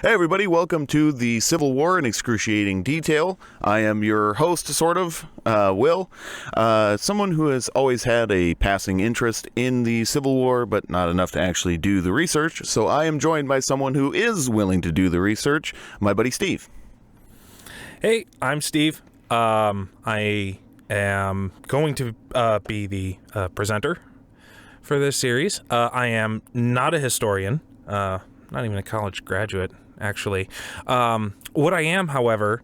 Hey everybody, welcome to the Civil War in Excruciating Detail. I am your host, sort of, Will. Someone who has always had a passing interest in the Civil War, but not enough to actually do the research. So I am joined by someone who is willing to do the research, my buddy Steve. Hey, I'm Steve. I am going to be the presenter for this series. I am not a historian, not even a college graduate, actually. What I am, however,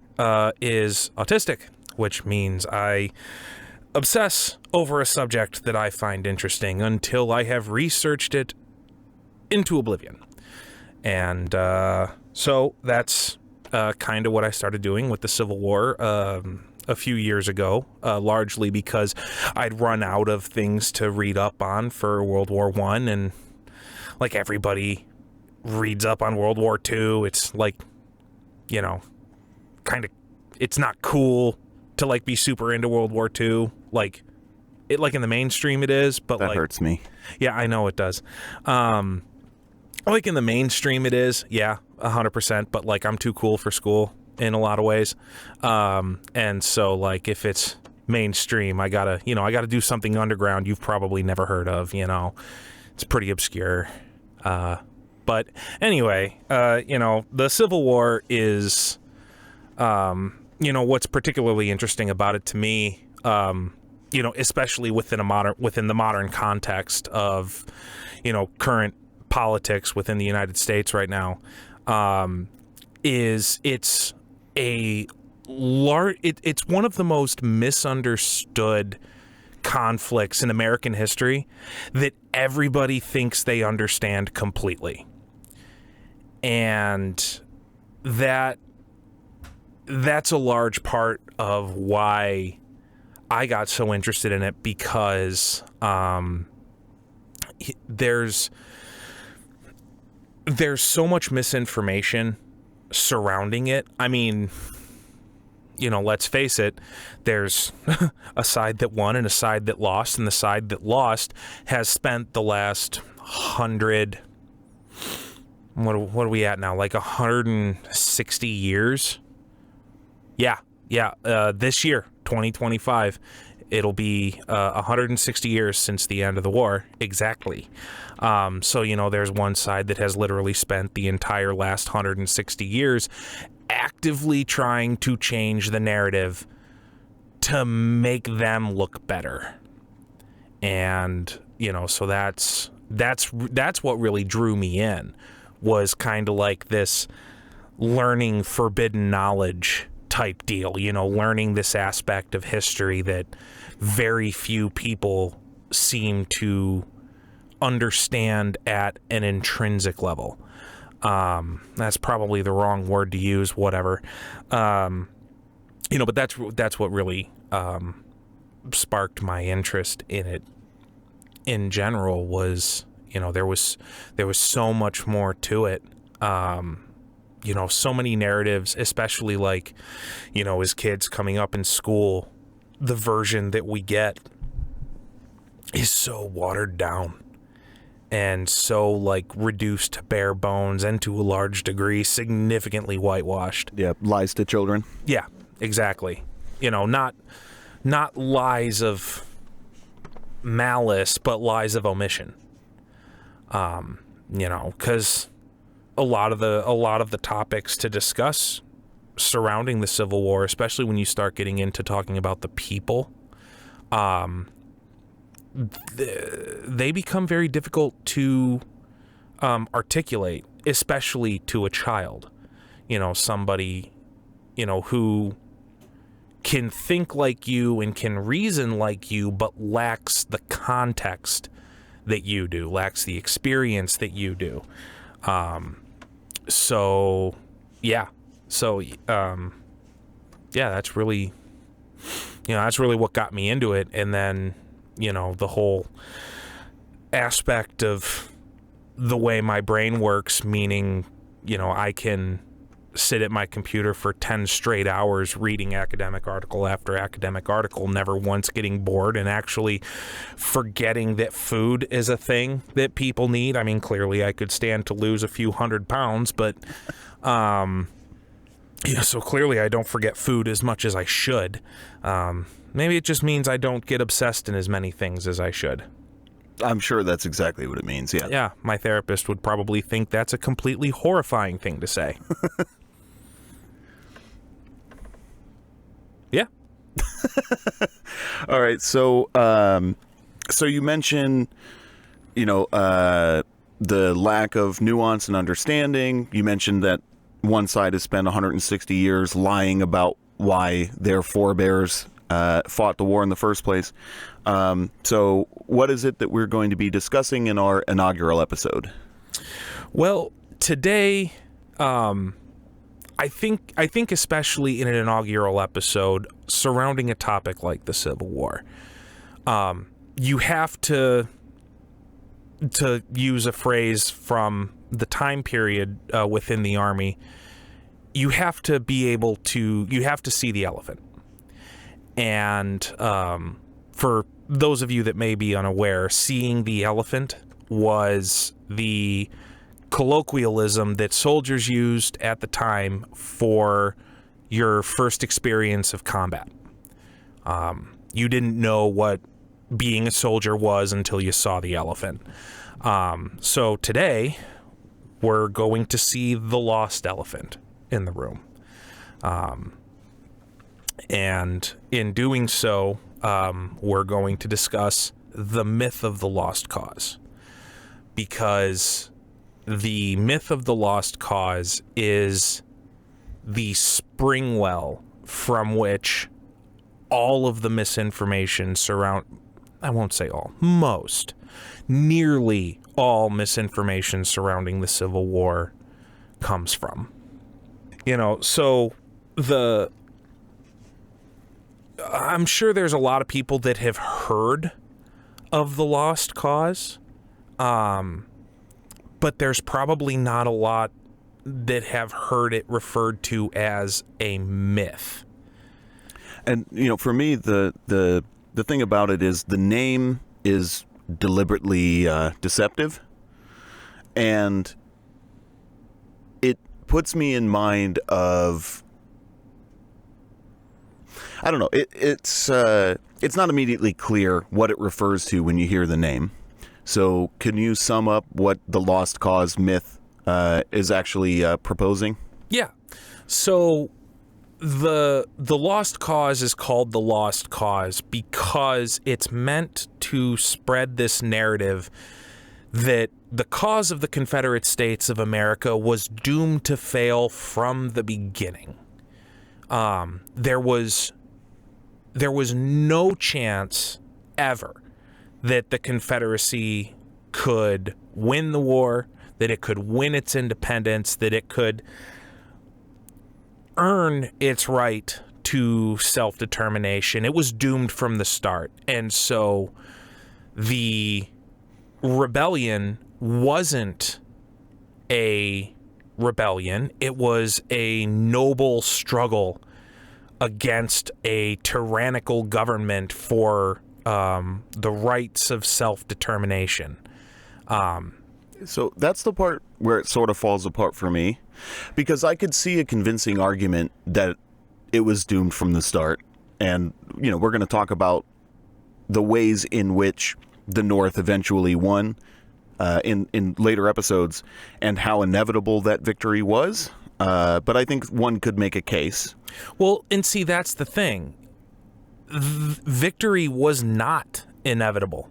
is autistic, which means I obsess over a subject that I find interesting until I have researched it into oblivion. And so that's kind of what I started doing with the Civil War a few years ago, largely because I'd run out of things to read up on for World War I, and like everybody reads up on World War II, it's like, you know, kind of, it's not cool to like be super into World War II, like it, like in the mainstream it is, but that like, hurts me. Yeah, I know it does. Like in the mainstream it is, yeah, 100%, but like I'm too cool for school in a lot of ways. And so like if it's mainstream, I gotta do something underground you've probably never heard of, you know. It's pretty obscure. But anyway, the Civil War is, what's particularly interesting about it to me, especially within the modern context of, current politics within the United States right now, is it's one of the most misunderstood conflicts in American history that everybody thinks they understand completely. And that's a large part of why I got so interested in it, because there's so much misinformation surrounding it. I mean, let's face it, there's a side that won and a side that lost, and the side that lost has spent the last 100, what are we at now, like 160 years? Yeah, this year, 2025, it'll be 160 years since the end of the war, exactly. So, there's one side that has literally spent the entire last 160 years actively trying to change the narrative to make them look better. And, so that's what really drew me in, was kind of like this learning forbidden knowledge type deal, learning this aspect of history that very few people seem to understand at an intrinsic level. That's probably the wrong word to use, whatever. But that's what really sparked my interest in it in general, was, there was so much more to it. So many narratives, especially like, as kids coming up in school, the version that we get is so watered down and so like reduced to bare bones, and to a large degree significantly whitewashed. Yeah, lies to children. Yeah, exactly. Not lies of malice, but lies of omission. Because a lot of the topics to discuss surrounding the Civil War, especially when you start getting into talking about the people, they become very difficult to articulate, especially to a child. Somebody, who can think like you and can reason like you, but lacks the context that you do, lacks the experience that you do. That's really what got me into it. And then, the whole aspect of the way my brain works, meaning, I can sit at my computer for 10 straight hours reading academic article after academic article, never once getting bored and actually forgetting that food is a thing that people need. I mean, clearly I could stand to lose a few 100 pounds, but so clearly I don't forget food as much as I should. Maybe it just means I don't get obsessed in as many things as I should. I'm sure that's exactly what it means, yeah. Yeah, my therapist would probably think that's a completely horrifying thing to say. Yeah. All right, so you mentioned, the lack of nuance and understanding. You mentioned that one side has spent 160 years lying about why their forebears fought the war in the first place. So what is it that we're going to be discussing in our inaugural episode? Well, today, I think especially in an inaugural episode surrounding a topic like the Civil War, you have to use a phrase from the time period within the Army. You have to see the elephant. And for those of you that may be unaware, seeing the elephant was the colloquialism that soldiers used at the time for your first experience of combat. You didn't know what being a soldier was until you saw the elephant. So today, we're going to see the lost elephant in the room. And in doing so, we're going to discuss the myth of the lost cause. Because the myth of the lost cause is the spring well from which all of the misinformation I won't say all, nearly all misinformation surrounding the Civil War comes from. So I'm sure there's a lot of people that have heard of the lost cause, but there's probably not a lot that have heard it referred to as a myth. And, for me, the thing about it is the name is deliberately deceptive, and it puts me in mind of, I don't know, it's not immediately clear what it refers to when you hear the name. So can you sum up what the lost cause myth is actually proposing? Yeah. So the lost cause is called the lost cause because it's meant to spread this narrative that the cause of the Confederate States of America was doomed to fail from the beginning. There was no chance ever that the Confederacy could win the war, that it could win its independence, that it could earn its right to self-determination. It was doomed from the start. And so the rebellion wasn't a rebellion. It was a noble struggle against a tyrannical government for the rights of self-determination. So that's the part where it sort of falls apart for me, because I could see a convincing argument that it was doomed from the start. And, we're going to talk about the ways in which the North eventually won in later episodes and how inevitable that victory was. But I think one could make a case. Well, and see, that's the thing. Victory was not inevitable.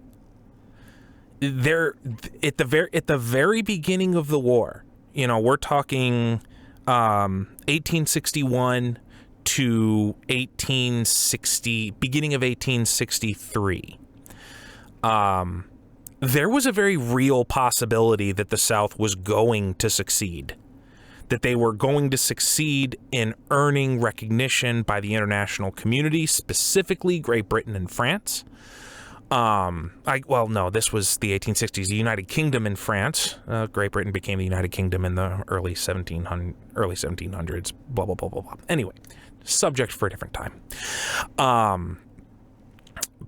There, at the very beginning of the war, we're talking 1861 to 1860, beginning of 1863. There was a very real possibility that the South was going to succeed, that they were going to succeed in earning recognition by the international community, specifically Great Britain and France. This was the 1860s. The United Kingdom and France. Great Britain became the United Kingdom in the early 1700s. Blah blah blah blah blah. Anyway, subject for a different time.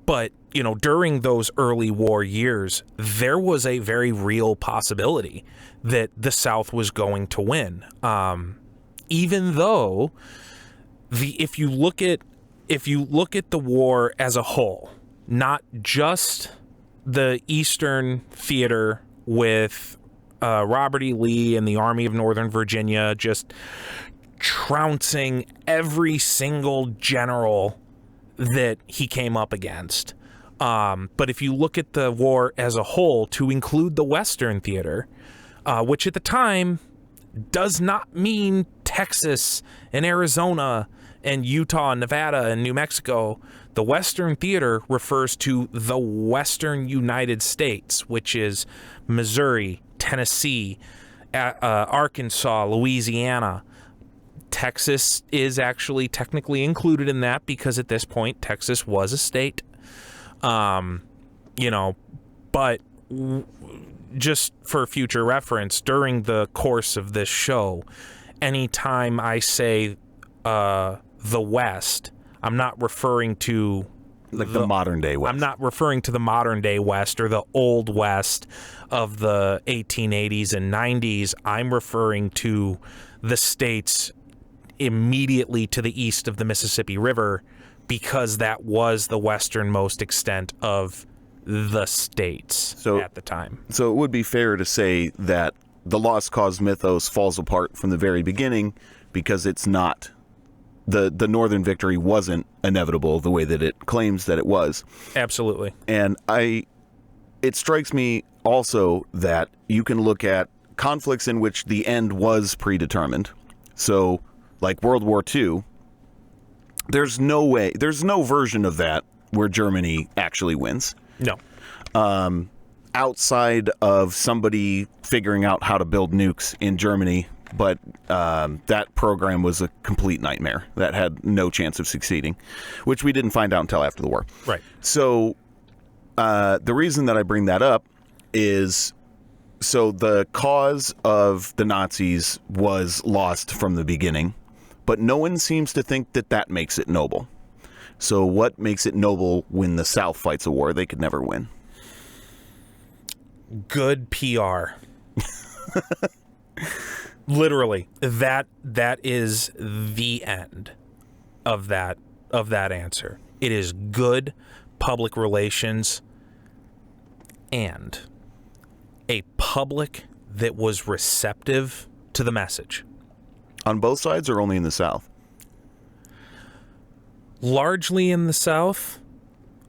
But during those early war years, there was a very real possibility that the South was going to win. Even though if you look at the war as a whole, not just the Eastern Theater with Robert E. Lee and the Army of Northern Virginia just trouncing every single general that he came up against. But if you look at the war as a whole, to include the Western Theater, which at the time does not mean Texas and Arizona and Utah and Nevada and New Mexico. The Western Theater refers to the Western United States, which is Missouri, Tennessee, Arkansas, Louisiana. Texas is actually technically included in that because at this point Texas was a state. But just for future reference, during the course of this show, anytime I say the West, I'm not referring to the modern day West. I'm not referring to the modern day West or the old West of the 1880s and 90s. I'm referring to the states immediately to the east of the Mississippi River, because that was the westernmost extent of the states at the time. So it would be fair to say that the Lost Cause mythos falls apart from the very beginning because it's not. The Northern victory wasn't inevitable the way that it claims that it was. Absolutely. And it strikes me also that you can look at conflicts in which the end was predetermined. So, like World War II, there's no version of that where Germany actually wins. No. Outside of somebody figuring out how to build nukes in Germany, but that program was a complete nightmare that had no chance of succeeding, which we didn't find out until after the war. Right. So the reason that I bring that up is so the cause of the Nazis was lost from the beginning, but no one seems to think that that makes it noble. So what makes it noble when the South fights a war they could never win? Good PR. Literally, that is the end of that answer. It is good public relations and a public that was receptive to the message. On both sides or only in the South? Largely in the South,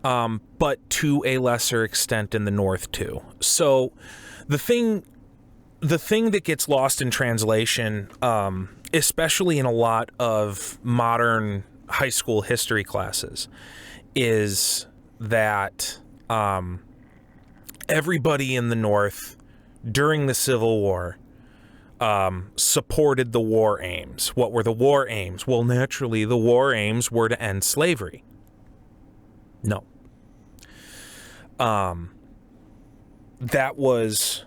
but to a lesser extent in the North too. So the thing that gets lost in translation, especially in a lot of modern high school history classes, is that everybody in the North during the Civil War supported the war aims. What were the war aims? Well, naturally, the war aims were to end slavery. No. That was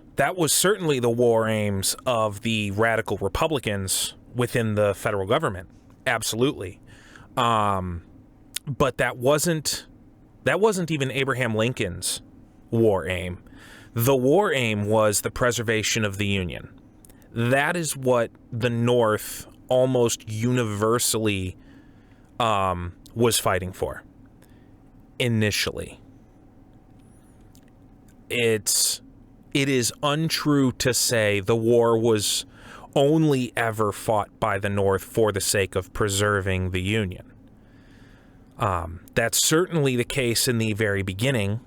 certainly the war aims of the radical Republicans within the federal government. Absolutely. But that wasn't even Abraham Lincoln's war aim. The war aim was the preservation of the Union. That is what the North almost universally was fighting for initially. It is untrue to say the war was only ever fought by the North for the sake of preserving the Union. That's certainly the case in the very beginning,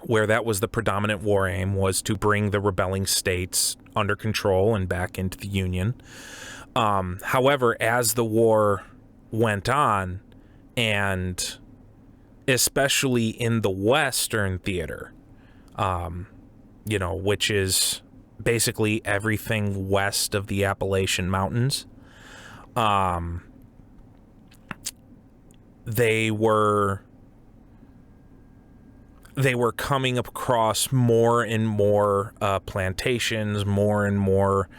where that was the predominant war aim, was to bring the rebelling states under control and back into the Union. However, as the war went on, and especially in the Western theater, which is basically everything west of the Appalachian Mountains, they were they were coming across more and more plantations, more and more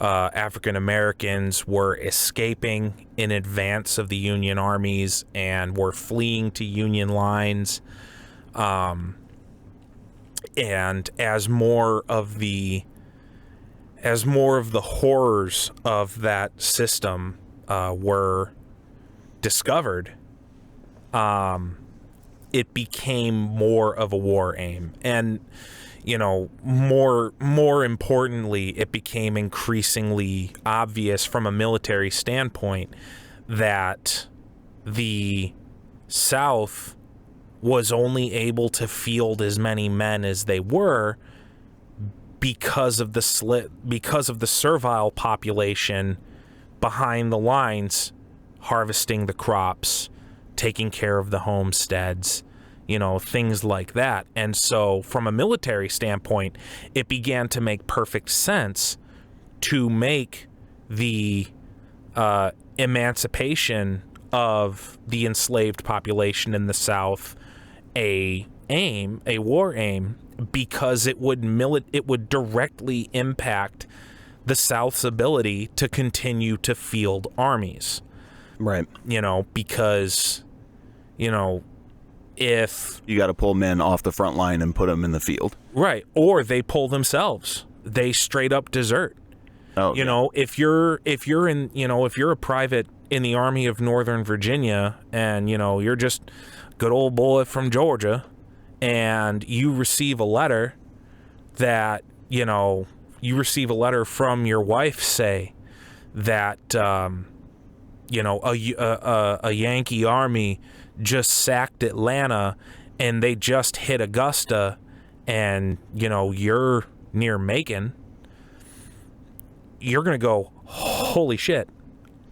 African Americans were escaping in advance of the Union armies and were fleeing to Union lines. And as more of the horrors of that system were discovered, it became more of a war aim. And, you know, more importantly, it became increasingly obvious from a military standpoint that the South was only able to field as many men as they were because of the servile population behind the lines, harvesting the crops, taking care of the homesteads, you know, things like that. And so from a military standpoint, it began to make perfect sense to make the emancipation of the enslaved population in the South a war aim, because it would directly impact the South's ability to continue to field armies. Right. You know, because, you know, if you got to pull men off the front line and put them in the field. Right. Or they pull themselves. They straight up desert. Oh, you know, if you're a private in the Army of Northern Virginia and, you know, you're just good old boy from Georgia and you receive a letter that, you know, from your wife, say that, you know, a Yankee army just sacked Atlanta and they just hit Augusta and, you know, you're near Macon, you're going to go, holy shit,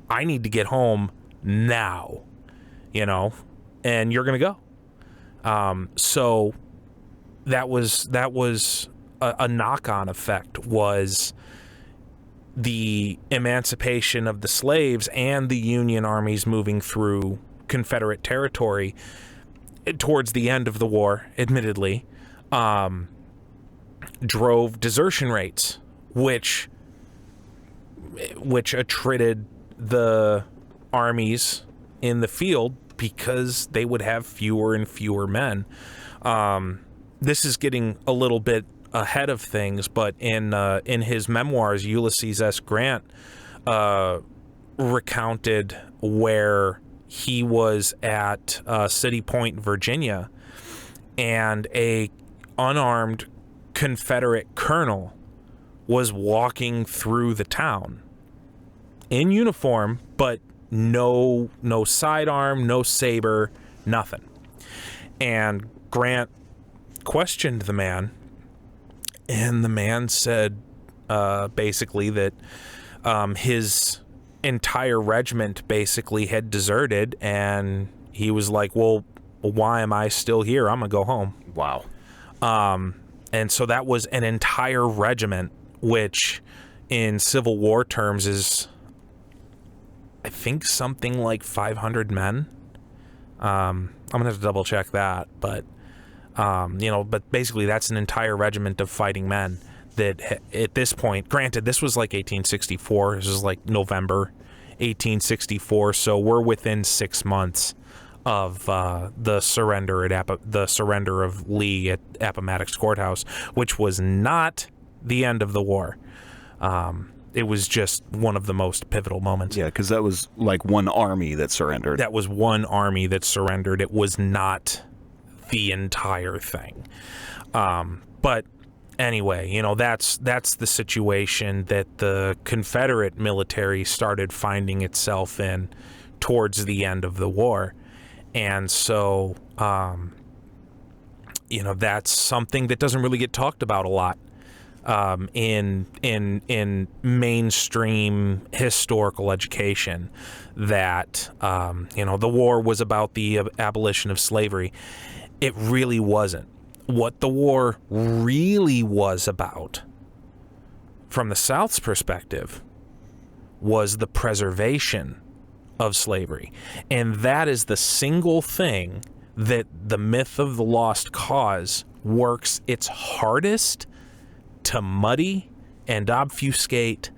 I need to get home now, you know, and you're going to go. So that was a knock-on effect, was the emancipation of the slaves and the Union armies moving through Confederate territory towards the end of the war, admittedly, drove desertion rates, which attrited the armies in the field because they would have fewer and fewer men. This is getting a little bit ahead of things, but in his memoirs, Ulysses S. Grant recounted where he was at City Point, Virginia, and a unarmed Confederate colonel was walking through the town in uniform, but no sidearm, no saber, nothing. And Grant questioned the man, and the man said basically that his entire regiment basically had deserted, and he was like, well, why am I still here? I'm gonna go home. Wow. And so that was an entire regiment, which in Civil War terms is, I think, something like 500 men. I'm gonna have to double check that, but you know, but basically that's an entire regiment of fighting men that at this point, granted, this was like 1864, this is like November 1864, so we're within 6 months of the surrender of Lee at Appomattox Courthouse, which was not the end of the war. It was just one of the most pivotal moments. Yeah, because that was like one army that surrendered. That was one army that surrendered. It was not the entire thing. But anyway, you know, that's the situation that the Confederate military started finding itself in towards the end of the war. And so, you know, that's something that doesn't really get talked about a lot in mainstream historical education, that, you know, the war was about the abolition of slavery. It really wasn't. What the war really was about, from the South's perspective, was the preservation of slavery. And that is the single thing that the myth of the lost cause works its hardest to muddy and obfuscate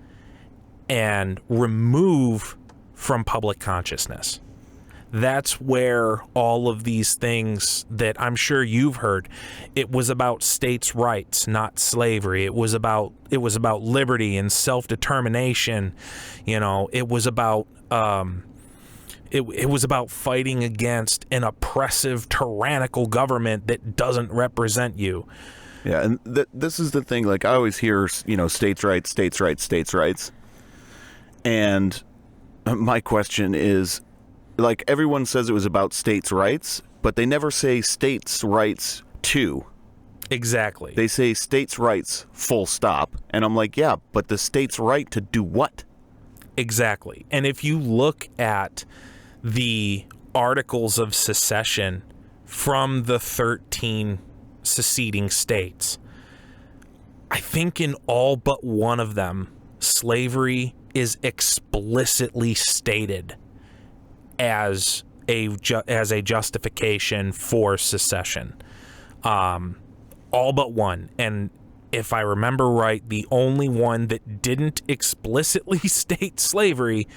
and remove from public consciousness. That's where all of these things that I'm sure you've heard, it was about states' rights, not slavery. It was about liberty and self-determination. You know, it was about it was about fighting against an oppressive, tyrannical government that doesn't represent you. Yeah, and this is the thing. Like, I always hear, you know, states' rights, states' rights, states' rights. And my question is, like, everyone says it was about states' rights, but they never say states' rights to. Exactly. They say states' rights, full stop. And I'm like, yeah, but the state's right to do what? Exactly. And if you look at the articles of secession from the 13 seceding states, I think in all but one of them, slavery is explicitly stated as a justification for secession. All but one. And if I remember right, the only one that didn't explicitly state slavery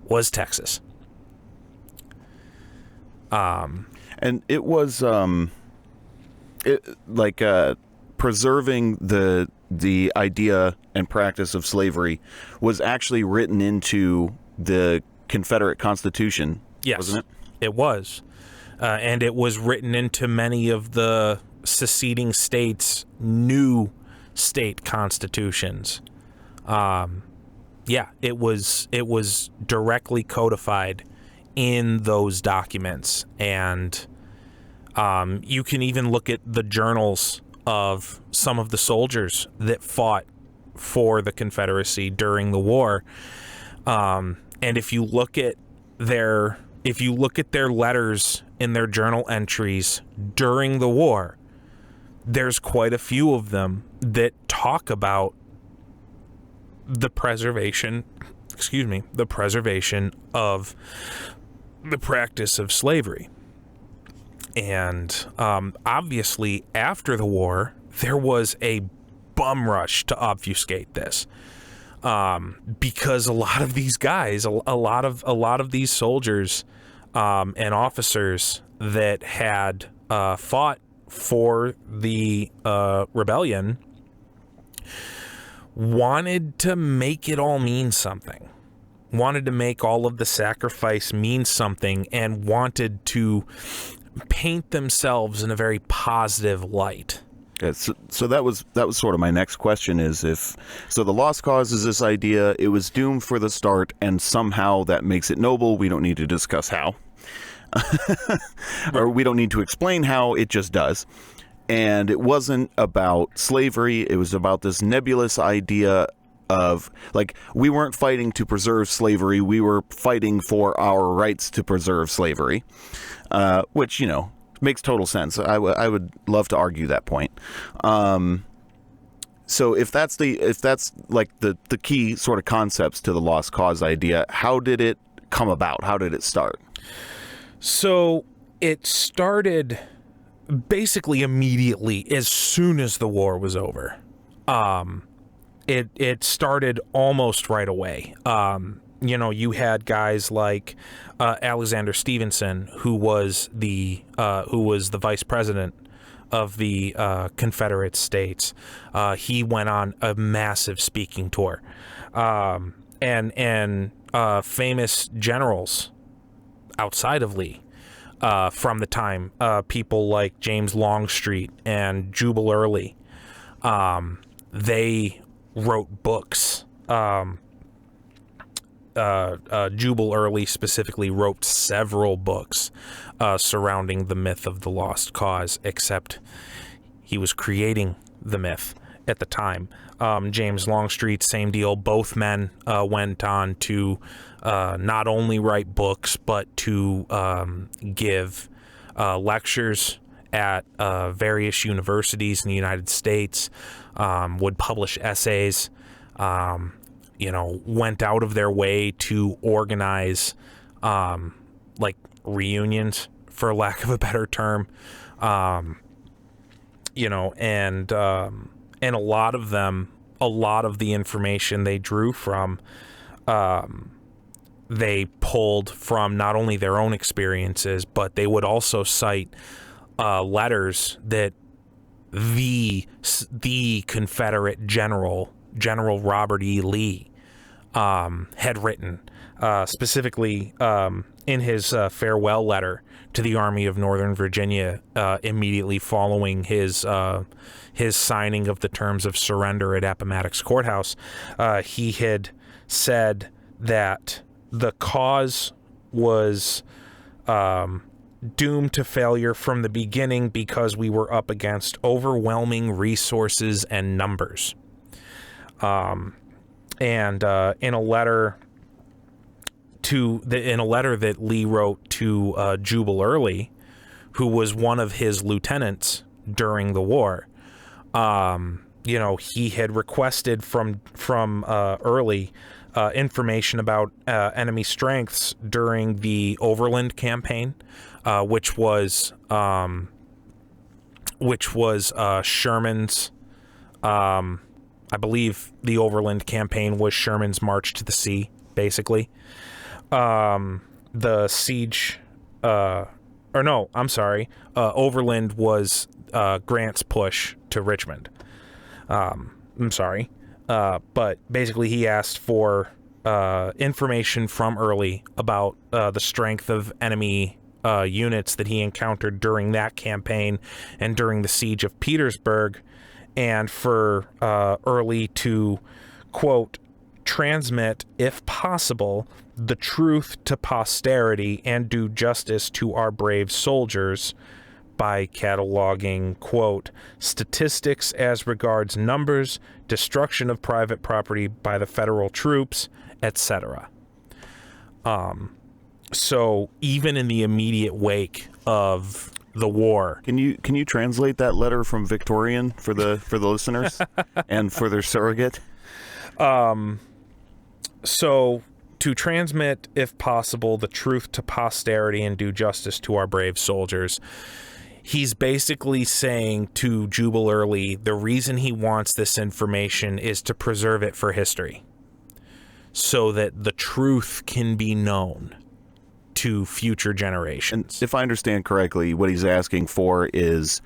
was Texas. And it was preserving the idea and practice of slavery was actually written into the Confederate Constitution. Yes, wasn't it? It was. And it was written into many of the seceding states' new state constitutions. It was directly codified in those documents. And you can even look at the journals of some of the soldiers that fought for the Confederacy during the war. And if you look at their letters in their journal entries during the war, there's quite a few of them that talk about the preservation of the practice of slavery. And obviously, after the war, there was a bum rush to obfuscate this, because a lot of these guys, a lot of these soldiers and officers that had fought for the rebellion wanted to make it all mean something. Wanted to make all of the sacrifice mean something, and wanted to paint themselves in a very positive light. Yeah, so that was sort of my next question is the lost cause is this idea, it was doomed for the start, and somehow that makes it noble. We don't need to discuss how. Or we don't need to explain how, it just does. And it wasn't about slavery, it was about this nebulous idea of, like, we weren't fighting to preserve slavery, we were fighting for our rights to preserve slavery, which, you know, makes total sense. I would love to argue that point. So if that's like the key sort of concepts to the lost cause idea, how did it come about? How did it start? So it started basically immediately as soon as the war was over. It started almost right away. You know, you had guys like Alexander Stevenson, who was the vice president of the Confederate States. He went on a massive speaking tour, and famous generals outside of Lee from the time, people like James Longstreet and Jubal Early. They wrote books. Jubal Early specifically wrote several books surrounding the myth of the lost cause, except he was creating the myth at the time. James Longstreet, same deal. Both men went on to not only write books, but to give lectures at various universities in the United States, would publish essays, went out of their way to organize like reunions for lack of a better term. You know, and a lot of them, a lot of the information they drew from, they pulled from not only their own experiences, but they would also cite letters that the Confederate General Robert E. Lee had written, specifically in his farewell letter to the Army of Northern Virginia immediately following his signing of the terms of surrender at Appomattox Courthouse. He had said that the cause was doomed to failure from the beginning because we were up against overwhelming resources and numbers. And in a letter that Lee wrote to Jubal Early, who was one of his lieutenants during the war, you know, he had requested from Early information about enemy strengths during the Overland campaign, which was Sherman's. I believe the Overland campaign was Sherman's march to the sea, basically. The siege, Overland was Grant's push to Richmond. I'm sorry. But basically he asked for information from Early about the strength of enemy units that he encountered during that campaign and during the siege of Petersburg, and for Early to, quote, transmit, if possible, the truth to posterity and do justice to our brave soldiers by cataloging, quote, statistics as regards numbers, destruction of private property by the federal troops, etc. So even in the immediate wake of the war, can you translate that letter from Victorian for the listeners and for their surrogate? So to transmit, if possible, the truth to posterity and do justice to our brave soldiers. He's basically saying to Jubal Early, the reason he wants this information is to preserve it for history, so that the truth can be known to future generations. And if I understand correctly, what he's asking for is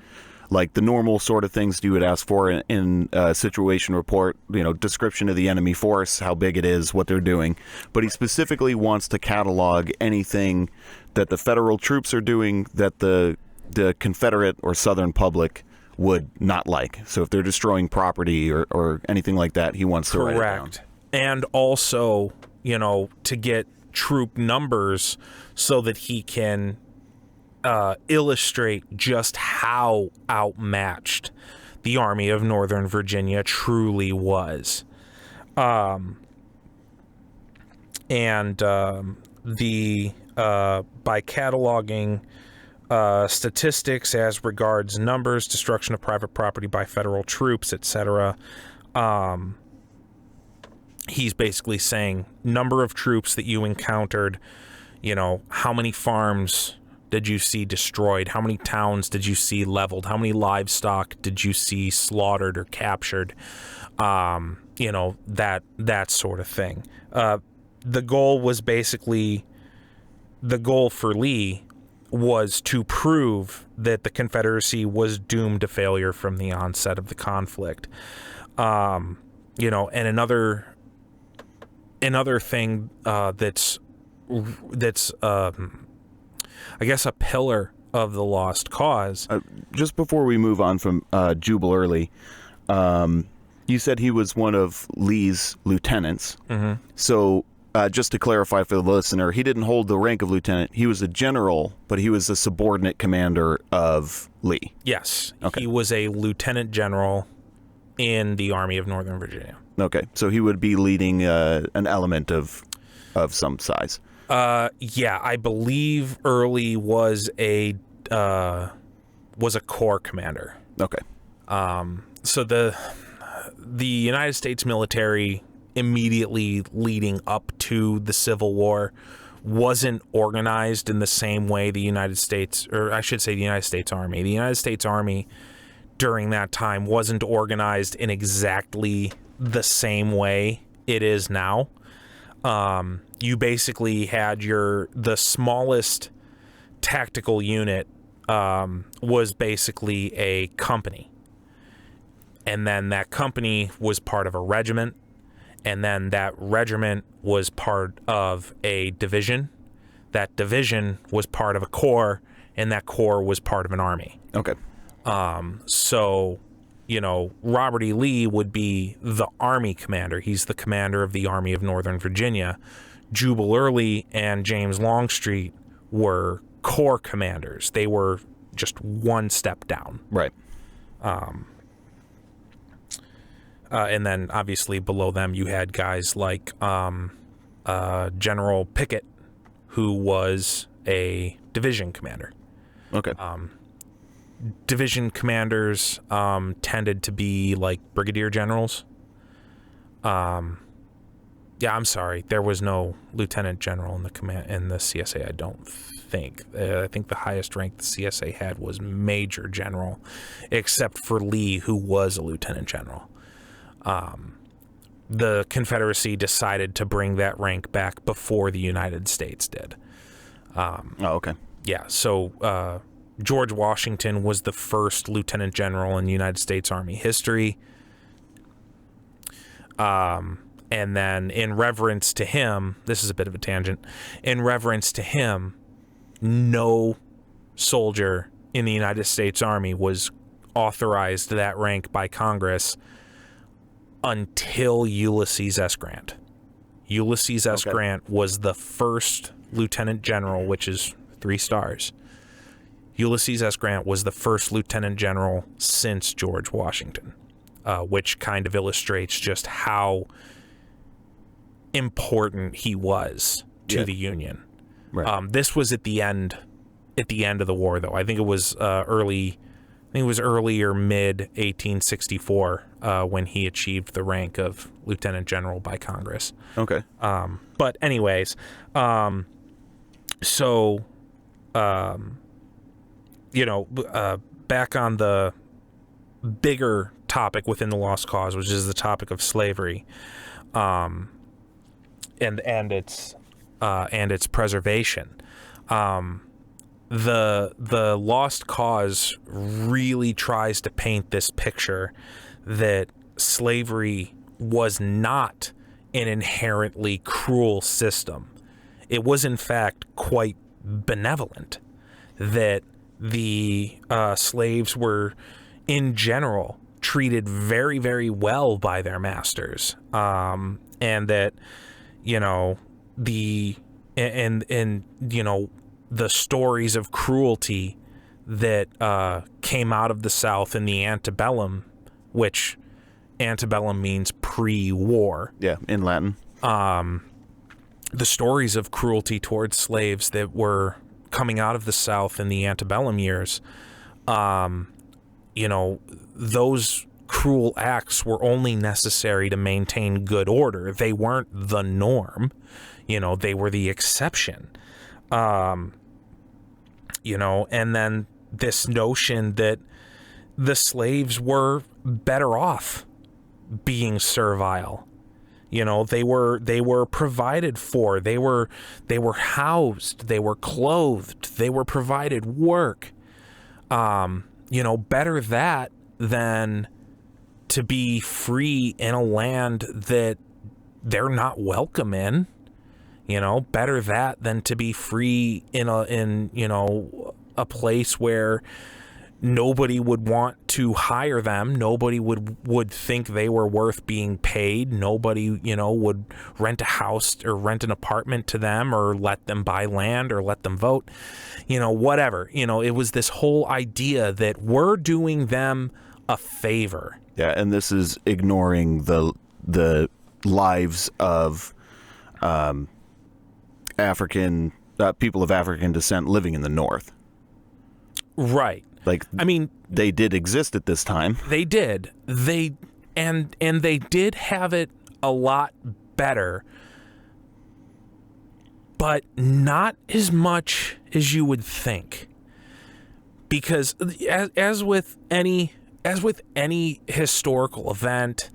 like the normal sort of things you would ask for in a situation report, you know, description of the enemy force, how big it is, what they're doing. But he specifically wants to catalog anything that the federal troops are doing that the Confederate or Southern public would not like. So if they're destroying property or anything like that, he wants to write it down. Correct. And also, you know, to get troop numbers so that he can illustrate just how outmatched the Army of Northern Virginia truly was. By cataloging statistics as regards numbers, destruction of private property by federal troops, etc., he's basically saying number of troops that you encountered, you know, how many farms did you see destroyed, how many towns did you see leveled, how many livestock did you see slaughtered or captured, you know, that sort of thing. The goal for Lee was to prove that the Confederacy was doomed to failure from the onset of the conflict. You know, and another thing that's I guess a pillar of the lost cause. Just before we move on from Jubal Early, you said he was one of Lee's lieutenants. Mm-hmm. So just to clarify for the listener, he didn't hold the rank of lieutenant. He was a general, but he was a subordinate commander of Lee. Yes. Okay. He was a lieutenant general in the Army of Northern Virginia. Okay. So he would be leading an element of some size. Yeah, I believe Early was a corps commander. Okay. So the United States military immediately leading up to the Civil War wasn't organized in the same way the United States, or I should say the United States Army. The United States Army during that time wasn't organized in exactly the same way it is now. You basically had the smallest tactical unit was basically a company. And then that company was part of a regiment. And then that regiment was part of a division. That division was part of a corps, and that corps was part of an army. Okay. So, Robert E. Lee would be the Army commander. He's the commander of the Army of Northern Virginia. Jubal Early and James Longstreet were corps commanders. They were just one step down. Right. And then, obviously, below them, you had guys like General Pickett, who was a division commander. Okay. Division commanders tended to be like brigadier generals. I'm sorry. There was no lieutenant general in the CSA, I don't think. I think the highest rank the CSA had was major general, except for Lee, who was a lieutenant general. The Confederacy decided to bring that rank back before the United States did. Okay. Yeah, so George Washington was the first lieutenant general in United States Army history. And then in reverence to him, this is a bit of a tangent, in reverence to him, no soldier in the United States Army was authorized to that rank by Congress until Ulysses S. Grant. Ulysses S. Grant was the first lieutenant general, which is 3 stars. Ulysses S. Grant was the first lieutenant general since George Washington, which kind of illustrates just how important he was to the Union. Right. This was at the end of the war, though. I think it was early or mid 1864 when he achieved the rank of lieutenant general by Congress. Okay. But anyways, back on the bigger topic within the Lost Cause, which is the topic of slavery, and its preservation. The Lost Cause really tries to paint this picture that slavery was not an inherently cruel system. It was, in fact, quite benevolent, that the slaves were, in general, treated very, very well by their masters, and that, the stories of cruelty that came out of the South in the antebellum, which antebellum means pre-war. Yeah, in Latin. The stories of cruelty towards slaves that were coming out of the South in the antebellum years, those cruel acts were only necessary to maintain good order. They weren't the norm. They were the exception. And then this notion that the slaves were better off being servile. They were provided for. They were housed. They were clothed. They were provided work. Better that than to be free in a land that they're not welcome in. Better that than to be free in a place where nobody would want to hire them. Nobody would think they were worth being paid. Nobody, would rent a house or rent an apartment to them or let them buy land or let them vote, whatever. It was this whole idea that we're doing them a favor. Yeah, and this is ignoring the lives of African people of African descent living in the North. Right. They did exist at this time. They did. They did have it a lot better but not as much as you would think. Because as with any historical event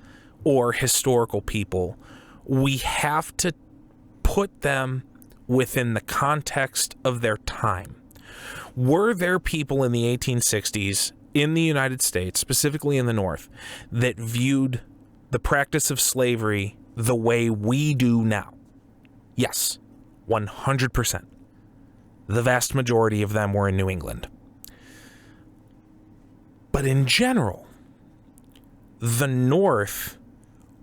or historical people, we have to put them within the context of their time. Were there people in the 1860s in the United States, specifically in the North, that viewed the practice of slavery the way we do now? Yes, 100%. The vast majority of them were in New England. But in general, the North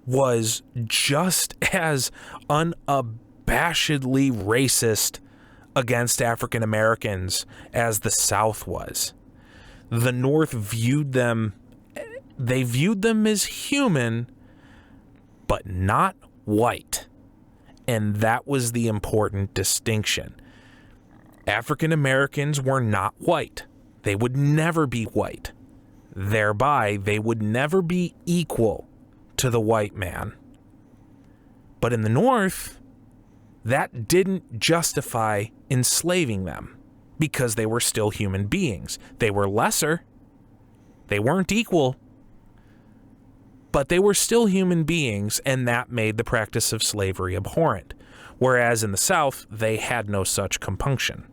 was just as unabashedly racist against African Americans as the South was. The North viewed them as human, but not white. And that was the important distinction. African Americans were not white. They would never be white. Thereby, they would never be equal to the white man. But in the North, that didn't justify enslaving them because they were still human beings. They were lesser. They weren't equal. But they were still human beings, and that made the practice of slavery abhorrent. Whereas in the South, they had no such compunction.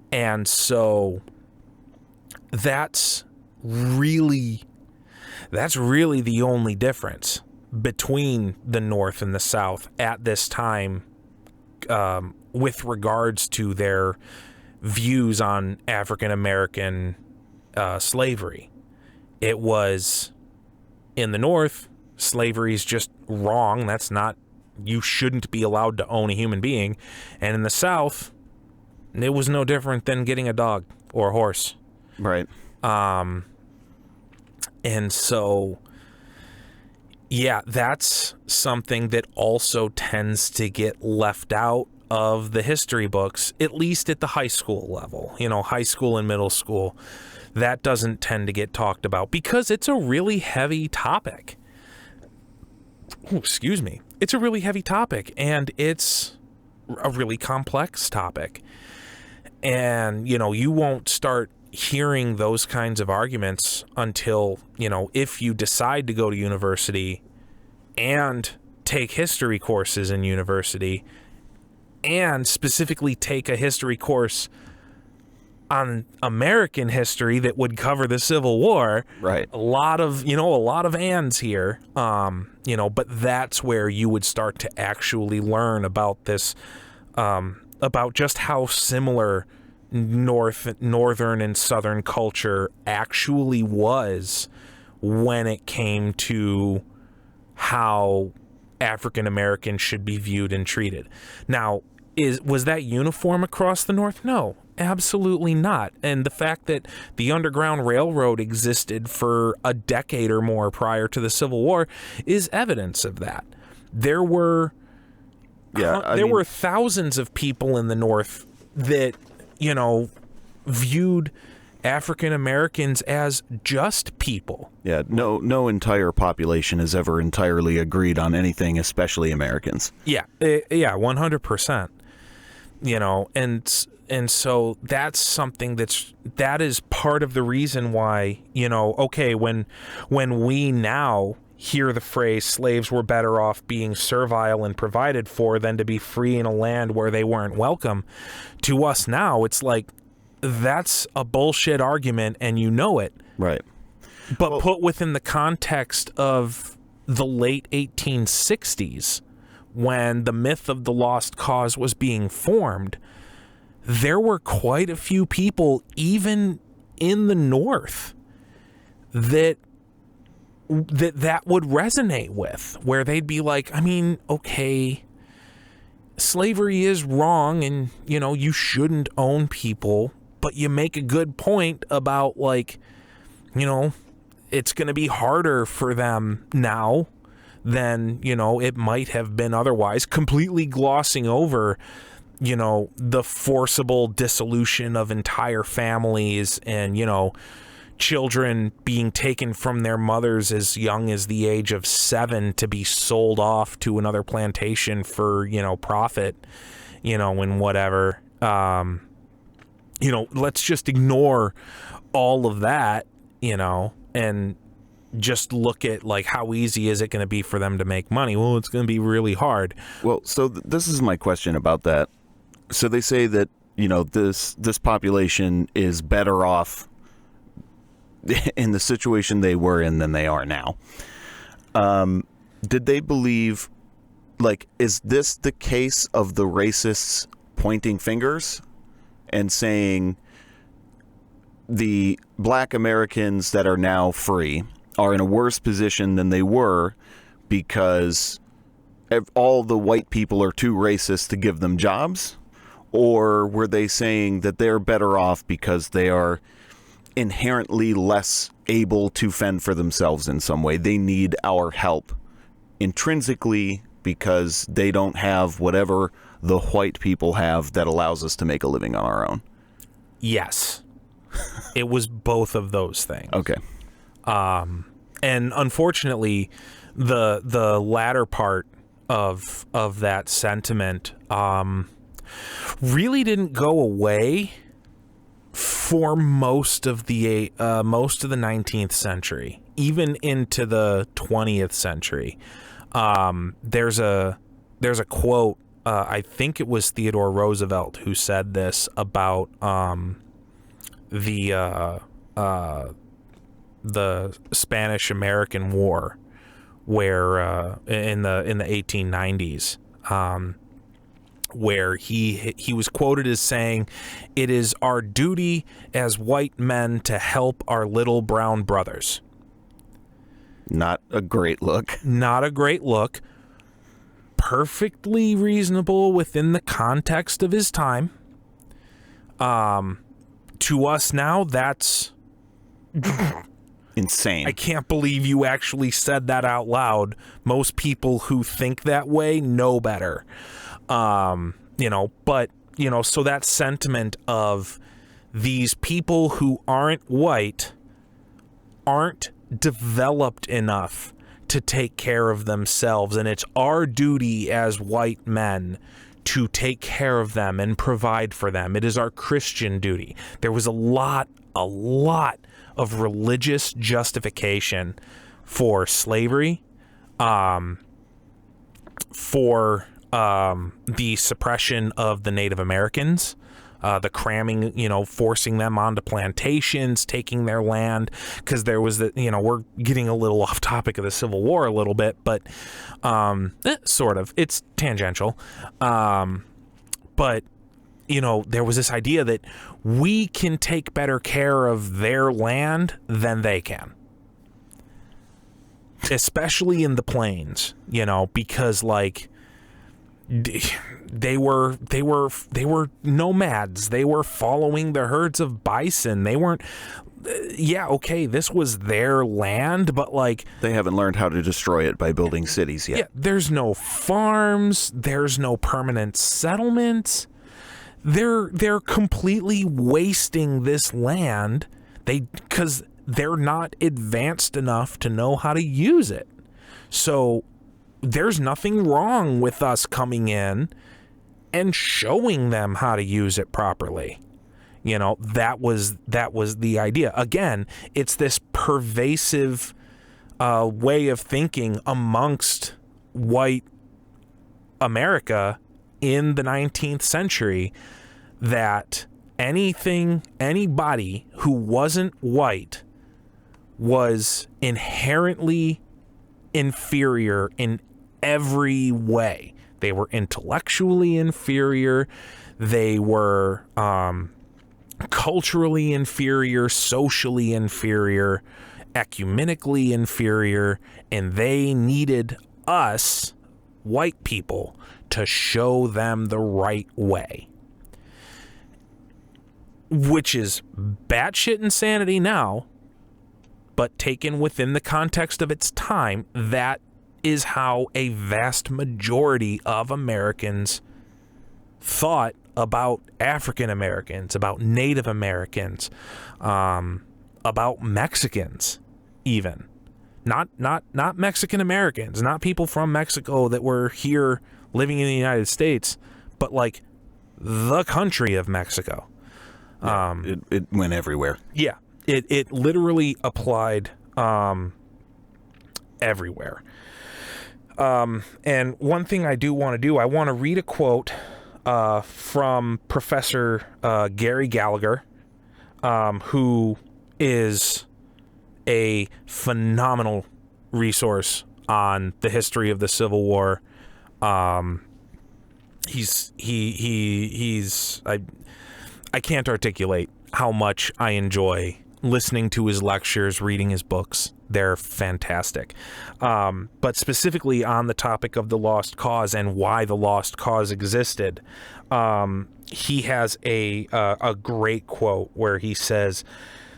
And so that's really the only difference between the North and the South at this time, with regards to their views on African American slavery. It was, in the North, slavery is just wrong. You shouldn't be allowed to own a human being. And in the South, it was no different than getting a dog or a horse. Right. And so, yeah, that's something that also tends to get left out of the history books, at least at the high school level, high school and middle school. That doesn't tend to get talked about because it's a really heavy topic. Oh, excuse me. It's a really heavy topic, and it's a really complex topic. And, you won't start hearing those kinds of arguments until, if you decide to go to university and take history courses in university and specifically take a history course on American history that would cover the Civil War. Right. A lot of ands here. But that's where you would start to actually learn about this, about just how similar northern and southern culture actually was when it came to how African Americans should be viewed and treated. Now, was that uniform across the North? No, absolutely not. And the fact that the Underground Railroad existed for a decade or more prior to the Civil War is evidence of that. There were thousands of people in the North that viewed African Americans as just people. Yeah, no entire population has ever entirely agreed on anything, especially Americans. Yeah, 100%. And so that's something that is part of the reason why, okay, when we now hear the phrase slaves were better off being servile and provided for than to be free in a land where they weren't welcome, to us now it's like, that's a bullshit argument, and it. Right. But put within the context of the late 1860s, when the myth of the lost cause was being formed, there were quite a few people, even in the North, that would resonate with, where they'd be like, okay, slavery is wrong, and, you shouldn't own people. But you make a good point about, it's going to be harder for them now than, it might have been otherwise, completely glossing over, the forcible dissolution of entire families and, children being taken from their mothers as young as the age of 7 to be sold off to another plantation for, profit, and whatever. Let's just ignore all of that, and just look at like how easy is it going to be for them to make money? Well, it's going to be really hard. Well, so this is my question about that. So they say that, this population is better off in the situation they were in than they are now. Did they believe, like, is this the case of the racists pointing fingers and saying the black Americans that are now free are in a worse position than they were because all the white people are too racist to give them jobs? Or were they saying that they're better off because they are inherently less able to fend for themselves in some way? They need our help intrinsically because they don't have whatever the white people have that allows us to make a living on our own. Yes. It was both of those things. Okay. And unfortunately, the latter part of that sentiment really didn't go away for most of the 19th century, even into the 20th century. There's a quote. I think it was Theodore Roosevelt who said this about the Spanish-American War, where in the 1890s, where he was quoted as saying, "It is our duty as white men to help our little brown brothers." Not a great look. Not a great look. Perfectly reasonable within the context of his time. To us now, that's insane. I can't believe you actually said that out loud. Most people who think that way know better. So that sentiment of these people who aren't white aren't developed enough to take care of themselves, and it's our duty as white men to take care of them and provide for them. It is our Christian duty. There was a lot of religious justification for slavery, for the suppression of the Native Americans, the cramming, forcing them onto plantations, taking their land, because there was we're getting a little off topic of the Civil War a little bit, but sort of, it's tangential. But there was this idea that we can take better care of their land than they can, especially in the plains, because like they were nomads. They were following the herds of bison. They weren't. This was their land, but like they haven't learned how to destroy it by building cities yet. Yeah, there's no farms. There's no permanent settlements. They're completely wasting this land. Because they're not advanced enough to know how to use it. So there's nothing wrong with us coming in and showing them how to use it properly. That was the idea. Again, it's this pervasive way of thinking amongst white America in the 19th century that anybody who wasn't white was inherently inferior in every way. They were intellectually inferior. They were culturally inferior, socially inferior, ecumenically inferior, and they needed us, white people, to show them the right way. Which is batshit insanity now, but taken within the context of its time, that is how a vast majority of Americans thought about African Americans, about Native Americans, about Mexicans, even. Not Mexican Americans, not people from Mexico that were here living in the United States, but like the country of Mexico. It went everywhere. Yeah, it literally applied everywhere. And one thing I do want to do, I want to read a quote from Professor Gary Gallagher, who is a phenomenal resource on the history of the Civil War. He's I can't articulate how much I enjoy listening to his lectures, reading his books. They're fantastic. But specifically on the topic of the lost cause and why the lost cause existed, he has a great quote where he says,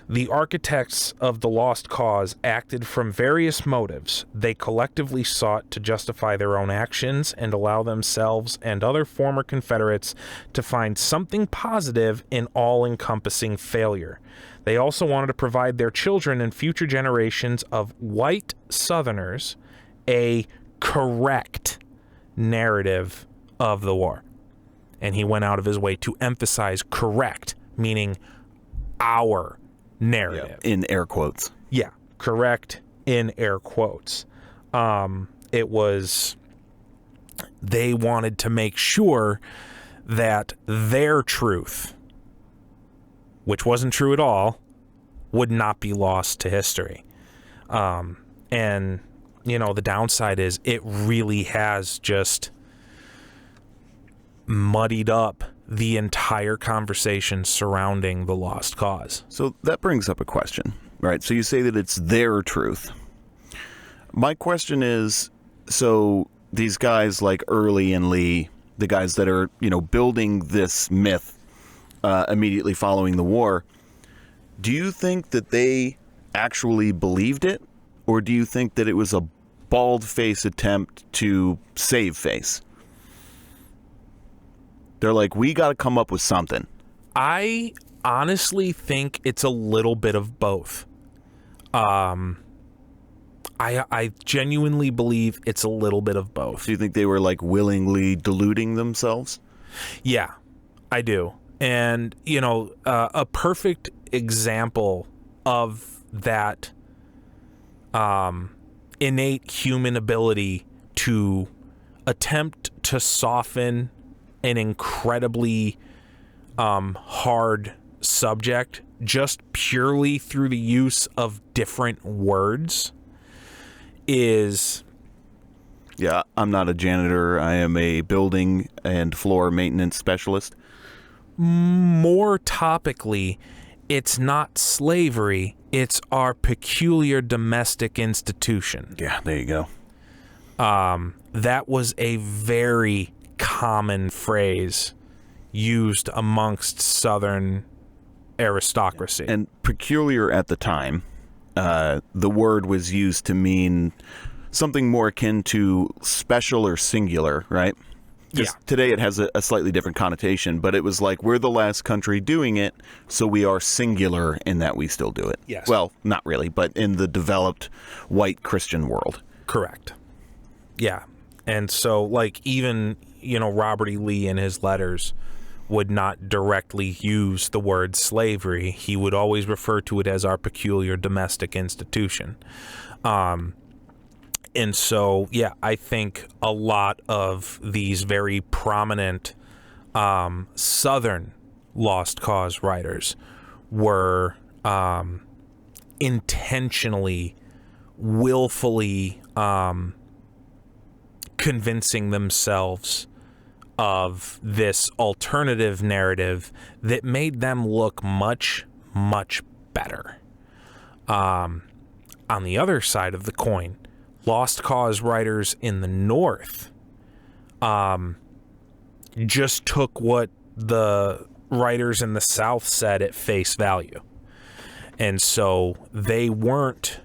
"The architects of the lost cause acted from various motives. They collectively sought to justify their own actions and allow themselves and other former Confederates to find something positive in all-encompassing failure. They also wanted to provide their children and future generations of white Southerners a correct narrative of the war." And he went out of his way to emphasize correct, meaning our narrative. Yeah, in air quotes. Yeah, correct in air quotes. It was, they wanted to make sure that their truth, which wasn't true at all, would not be lost to history. And, you know, the downside is it really has just muddied up the entire conversation surrounding the lost cause. So that brings up a question, right? So you say that it's their truth. My question is, so these guys like Early and Lee, the guys that are, you know, building this myth immediately following the war, do you think that they actually believed it? Or do you think that it was a bald-faced attempt to save face? They're like, we got to come up with something. I honestly think it's a little bit of both. I genuinely believe it's a little bit of both. Do you think they were like willingly deluding themselves? Yeah, I do. And, you know, a perfect example of that innate human ability to attempt to soften an incredibly hard subject just purely through the use of different words is... Yeah, I'm not a janitor. I am a building and floor maintenance specialist. More topically, it's not slavery, it's our peculiar domestic institution. Yeah, there you go. That was a very common phrase used amongst Southern aristocracy. And peculiar at the time, the word was used to mean something more akin to special or singular, right? Yeah. Today it has a slightly different connotation, but it was like, we're the last country doing it, so we are singular in that we still do it. Yes. Well, not really, but in the developed white Christian world. Correct. Yeah. And so, like, even, you know, Robert E. Lee in his letters would not directly use the word slavery. He would always refer to it as our peculiar domestic institution. And so, yeah, I think a lot of these very prominent Southern Lost Cause writers were intentionally, willfully convincing themselves of this alternative narrative that made them look much, much better. On the other side of the coin, Lost Cause writers in the North just took what the writers in the South said at face value. And so they weren't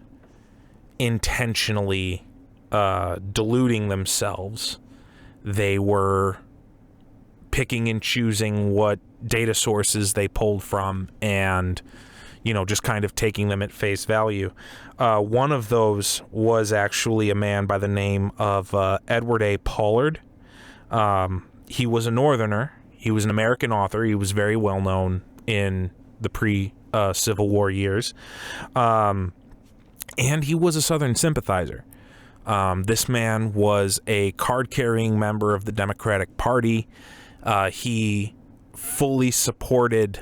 intentionally deluding themselves. They were picking and choosing what data sources they pulled from and, just kind of taking them at face value. One of those was actually a man by the name of Edward A. Pollard. He was a Northerner. He was an American author. He was very well known in the pre-Civil War years. And he was a Southern sympathizer. This man was a card-carrying member of the Democratic Party. He fully supported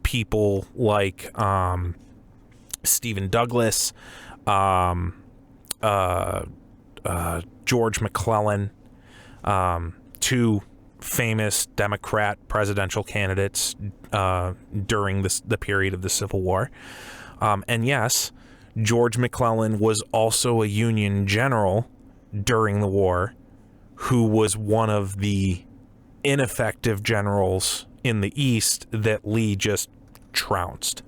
people like Stephen Douglas, George McClellan, two famous Democrat presidential candidates during the period of the Civil War. And yes, George McClellan was also a Union general during the war who was one of the ineffective generals in the East that Lee just trounced.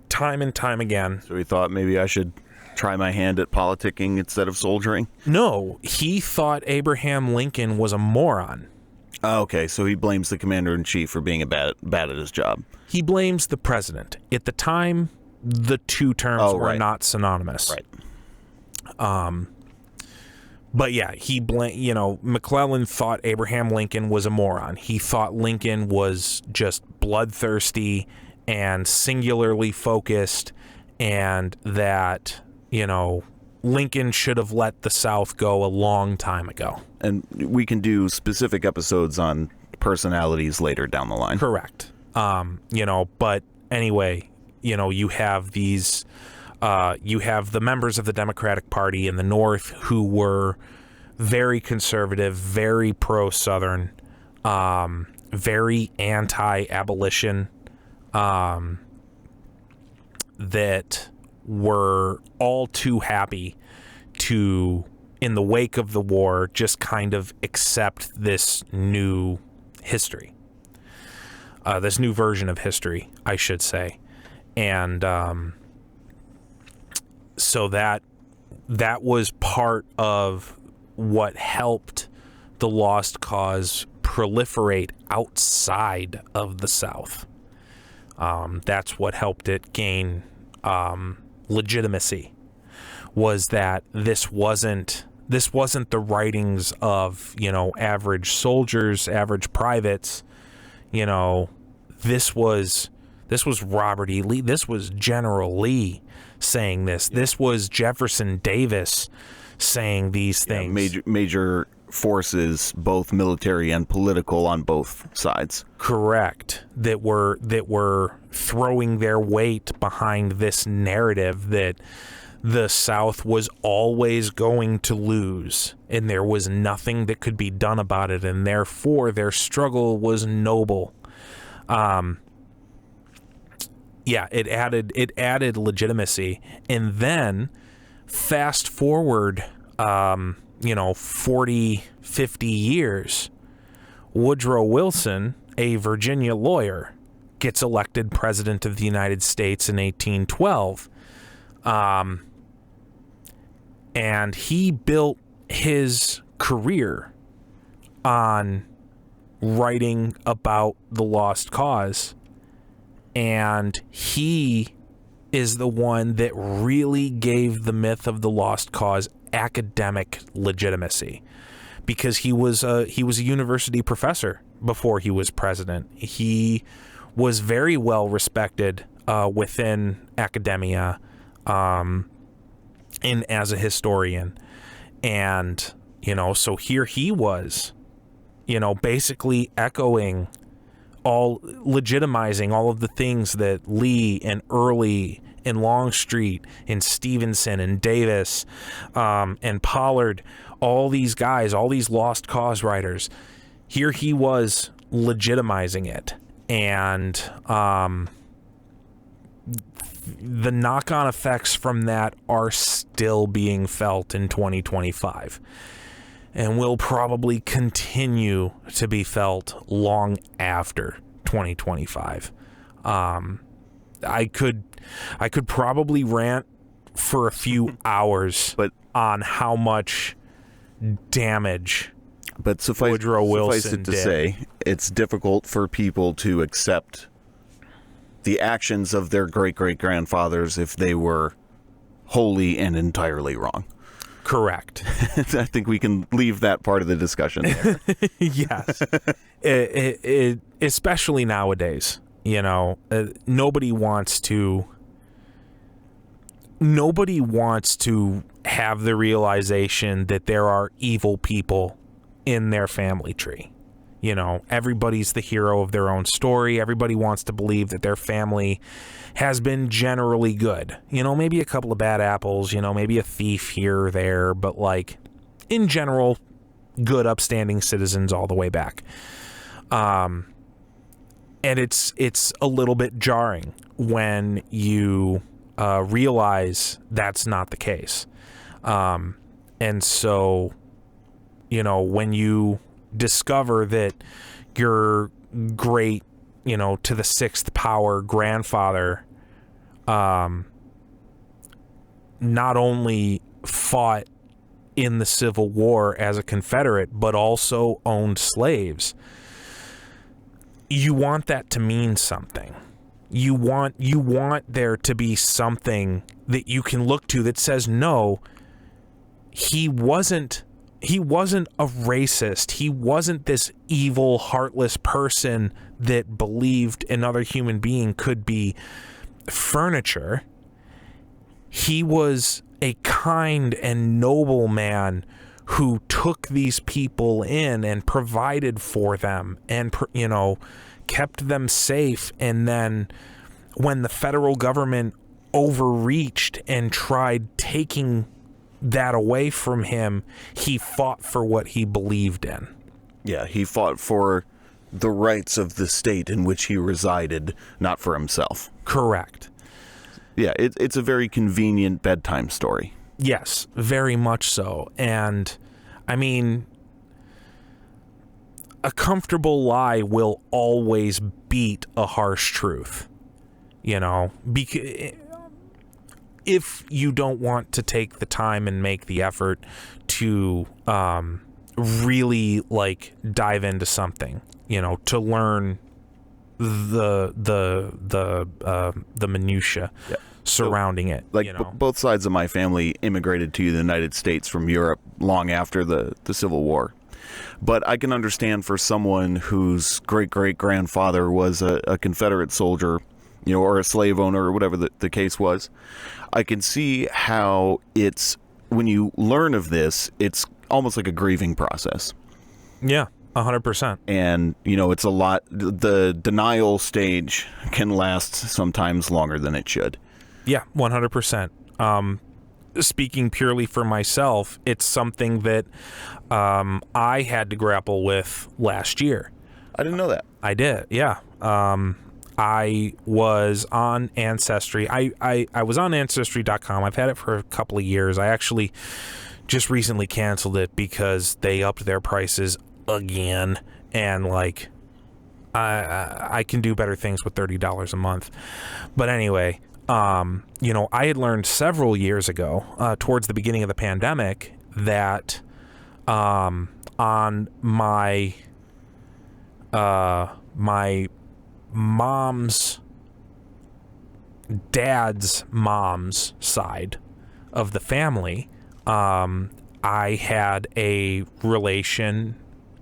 Time and time again. So he thought maybe I should try my hand at politicking instead of soldiering? No, he thought Abraham Lincoln was a moron. Okay, so he blames the commander-in-chief for being bad at his job. He blames the president. At the time, the two terms were not synonymous. Right. But yeah, McClellan thought Abraham Lincoln was a moron. He thought Lincoln was just bloodthirsty and singularly focused, and that, Lincoln should have let the South go a long time ago. And we can do specific episodes on personalities later down the line. Correct. But anyway, you have these, you have the members of the Democratic Party in the North who were very conservative, very pro-Southern, very anti-abolition, that were all too happy to, in the wake of the war, just kind of accept this new history, this new version of history, I should say. And so that was part of what helped the Lost Cause proliferate outside of the South. That's what helped it gain legitimacy, was that this wasn't the writings of, average soldiers, average privates. This was Robert E. Lee. This was General Lee saying this. This was Jefferson Davis saying these things. Major forces, both military and political, on both sides. Correct. That were throwing their weight behind this narrative that the South was always going to lose, and there was nothing that could be done about it, and therefore their struggle was noble. It added legitimacy. And then fast forward 40, 50 years, Woodrow Wilson, a Virginia lawyer, gets elected president of the United States in 1812. And he built his career on writing about the Lost Cause. And he is the one that really gave the myth of the Lost Cause academic legitimacy, because he was a university professor before he was president. He was very well respected within academia, and as a historian. And so here he was, basically legitimizing all of the things that Lee and Early and Longstreet and Stevenson and Davis and Pollard, all these guys, all these Lost Cause writers, here he was legitimizing it. And the knock-on effects from that are still being felt in 2025, and will probably continue to be felt long after 2025. I could probably rant for a few hours, but on how much damage Woodrow Wilson did. To say, it's difficult for people to accept the actions of their great-great-grandfathers if they were wholly and entirely wrong. Correct. I think we can leave that part of the discussion there. Yes. Especially nowadays, nobody wants to have the realization that there are evil people in their family tree. Everybody's the hero of their own story. Everybody wants to believe that their family has been generally good. Maybe a couple of bad apples, maybe a thief here or there, but like in general, good, upstanding citizens all the way back. And it's a little bit jarring when you realize that's not the case. And so, when you discover that your great, to the sixth power grandfather, not only fought in the Civil War as a Confederate, but also owned slaves, you want that to mean something. You want there to be something that you can look to that says, no, he wasn't a racist. He wasn't this evil, heartless person that believed another human being could be furniture. He was a kind and noble man who took these people in and provided for them and, kept them safe. And then when the federal government overreached and tried taking that away from him, he fought for what he believed in. Yeah, he fought for the rights of the state in which he resided, not for himself. Correct. Yeah, it's a very convenient bedtime story. Yes, very much so. And, I mean, a comfortable lie will always beat a harsh truth, because if you don't want to take the time and make the effort to really dive into something, to learn the minutia surrounding it. Both sides of my family immigrated to the United States from Europe long after the Civil War. But I can understand for someone whose great-great-grandfather was a Confederate soldier, or a slave owner or whatever the case was, I can see how when you learn of this, it's almost like a grieving process. Yeah, 100%. And, it's a lot. The denial stage can last sometimes longer than it should. Yeah, 100%. Speaking purely for myself, it's something that I had to grapple with last year. I didn't know that. I did, yeah. I was on Ancestry. I was on Ancestry.com. I've had it for a couple of years. I actually just recently canceled it because they upped their prices again. And, I can do better things with $30 a month. But anyway, I had learned several years ago, towards the beginning of the pandemic, that on my dad's mom's side of the family, I had a relation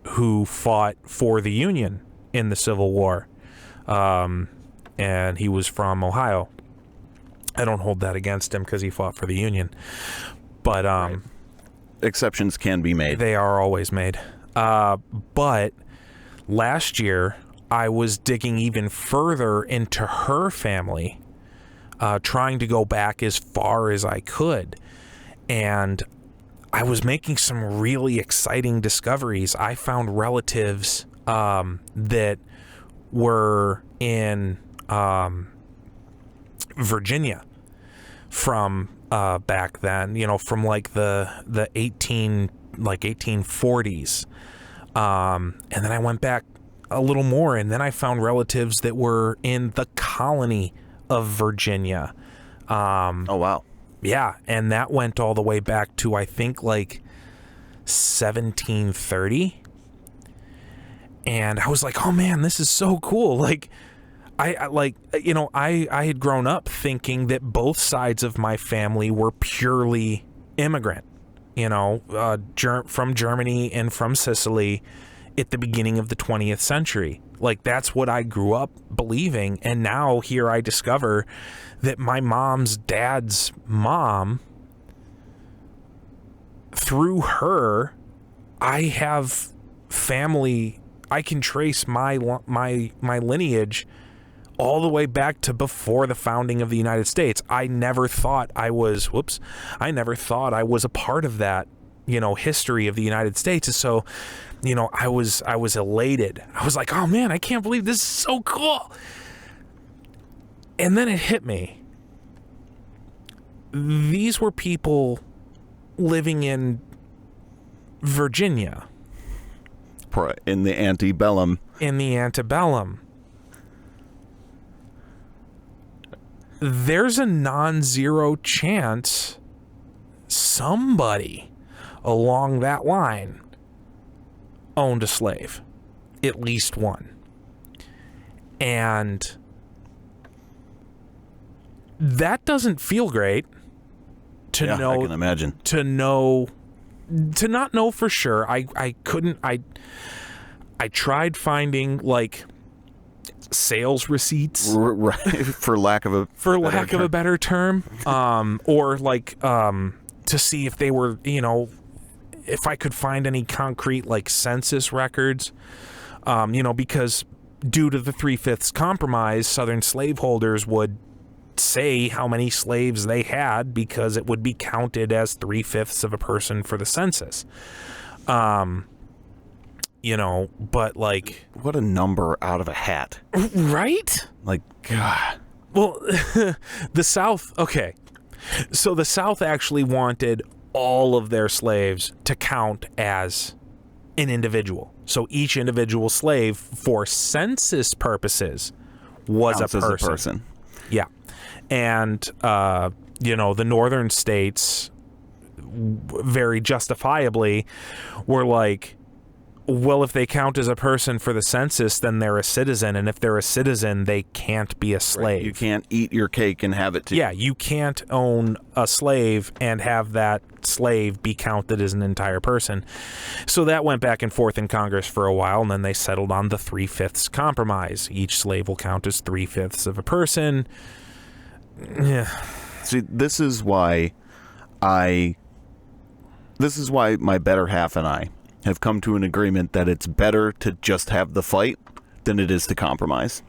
who fought for the Union in the Civil War, and he was from Ohio. I don't hold that against him because he fought for the Union, but right. Exceptions can be made. They are always made. But last year, I was digging even further into her family, trying to go back as far as I could. And I was making some really exciting discoveries. I found relatives that were in Virginia from back then, from the 1840s. And then I went back a little more, and then I found relatives that were in the colony of Virginia. Oh, wow. Yeah, and that went all the way back to, I think, 1730. And I was like, oh, man, this is so cool. I had grown up thinking that both sides of my family were purely immigrant, from Germany and from Sicily at the beginning of the 20th century. Like, that's what I grew up believing. And now here I discover that my mom's dad's mom, through her, I have family. I can trace my lineage all the way back to before the founding of the United States. I never thought I was a part of that, history of the United States. And so, I was elated. I was like, oh man, I can't believe this is so cool. And then it hit me. These were people living in Virginia. In the antebellum. There's a non-zero chance somebody along that line owned a slave. At least one. And that doesn't feel great to know. I can imagine. To not know for sure. I couldn't. I tried finding like sales receipts, right, for lack of a better term, or like to see if they were, if I could find any concrete like census records, because due to the 3/5 compromise, Southern slaveholders would say how many slaves they had because it would be counted as 3/5 of a person for the census. But like, what a number out of a hat, right? Like, God. Well, the South, okay. So the South actually wanted all of their slaves to count as an individual. So each individual slave, for census purposes, was a person. Yeah. And, the northern states, very justifiably, were like, well, if they count as a person for the census, then they're a citizen. And if they're a citizen, they can't be a slave. Right. You can't eat your cake and have it too. Yeah, you can't own a slave and have that slave be counted as an entire person. So that went back and forth in Congress for a while, and then they settled on the 3/5 compromise. Each slave will count as 3/5 of a person. Yeah. See, this is why my better half and I have come to an agreement that it's better to just have the fight than it is to compromise.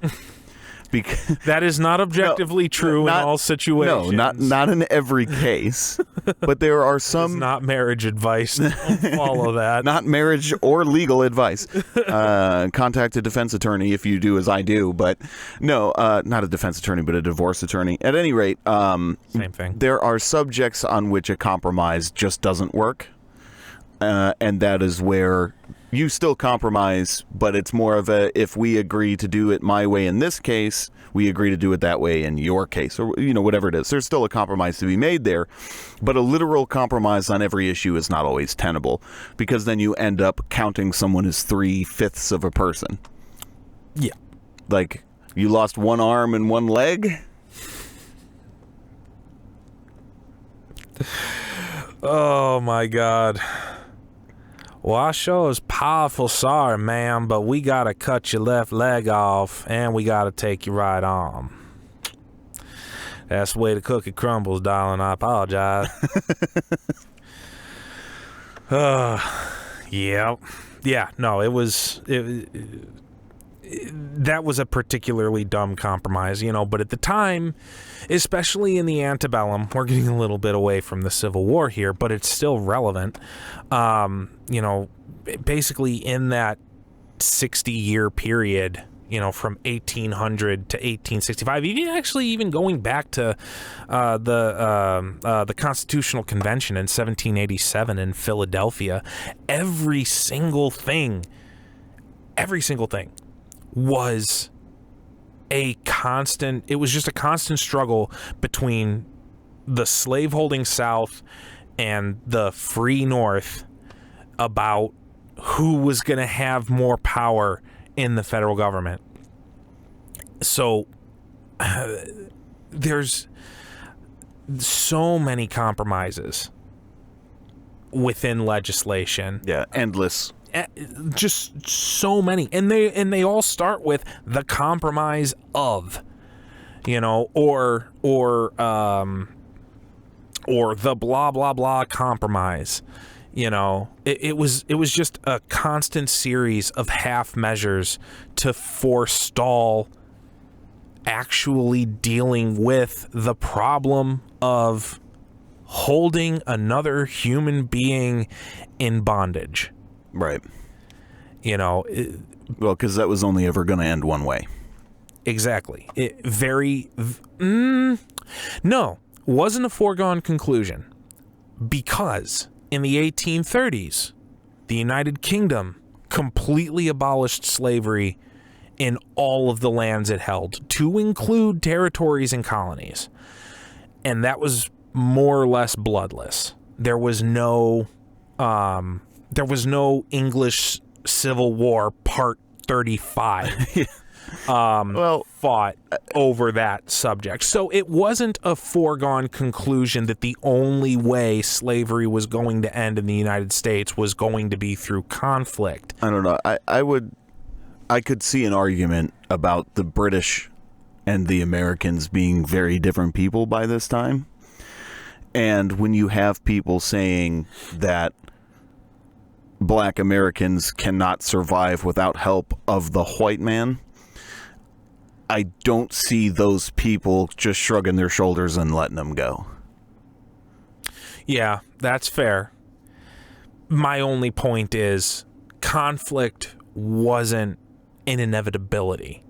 Because that is not objectively true in all situations. No, not in every case. But there are some... It's not marriage advice. Don't follow that. Not marriage or legal advice. Contact a defense attorney if you do as I do. But no, not a defense attorney, but a divorce attorney. At any rate, same thing. There are subjects on which a compromise just doesn't work. And that is where you still compromise, but it's more of a, if we agree to do it my way in this case, we agree to do it that way in your case, or whatever it is. There's still a compromise to be made there, but a literal compromise on every issue is not always tenable, because then you end up counting someone as 3/5 of a person. Yeah. Like, you lost one arm and one leg? Oh my God. Well, I sure is powerful sorry, ma'am, but we gotta cut your left leg off, and we gotta take your right arm. That's the way the cookie crumbles, darling. I apologize. Yeah. Yeah, no, that was a particularly dumb compromise, but at the time, especially in the antebellum, we're getting a little bit away from the Civil War here, but it's still relevant. Basically in that 60-year period, from 1800 to 1865, even going back to the Constitutional Convention in 1787 in Philadelphia, every single thing was just a constant struggle between the slaveholding South and the free North about who was going to have more power in the federal government. So there's so many compromises within legislation. Yeah, endless. Just so many, and they all start with the compromise of, or the blah blah blah compromise. It was just a constant series of half measures to forestall actually dealing with the problem of holding another human being in bondage. Right. Well, because that was only ever going to end one way. Exactly. No, wasn't a foregone conclusion, because in the 1830s, the United Kingdom completely abolished slavery in all of the lands it held, to include territories and colonies. And that was more or less bloodless. There was no English Civil War Part 35 fought over that subject. So it wasn't a foregone conclusion that the only way slavery was going to end in the United States was going to be through conflict. I don't know. I could see an argument about the British and the Americans being very different people by this time. And when you have people saying that Black Americans cannot survive without help of the white man, I don't see those people just shrugging their shoulders and letting them go. Yeah, that's fair. My only point is conflict wasn't an inevitability.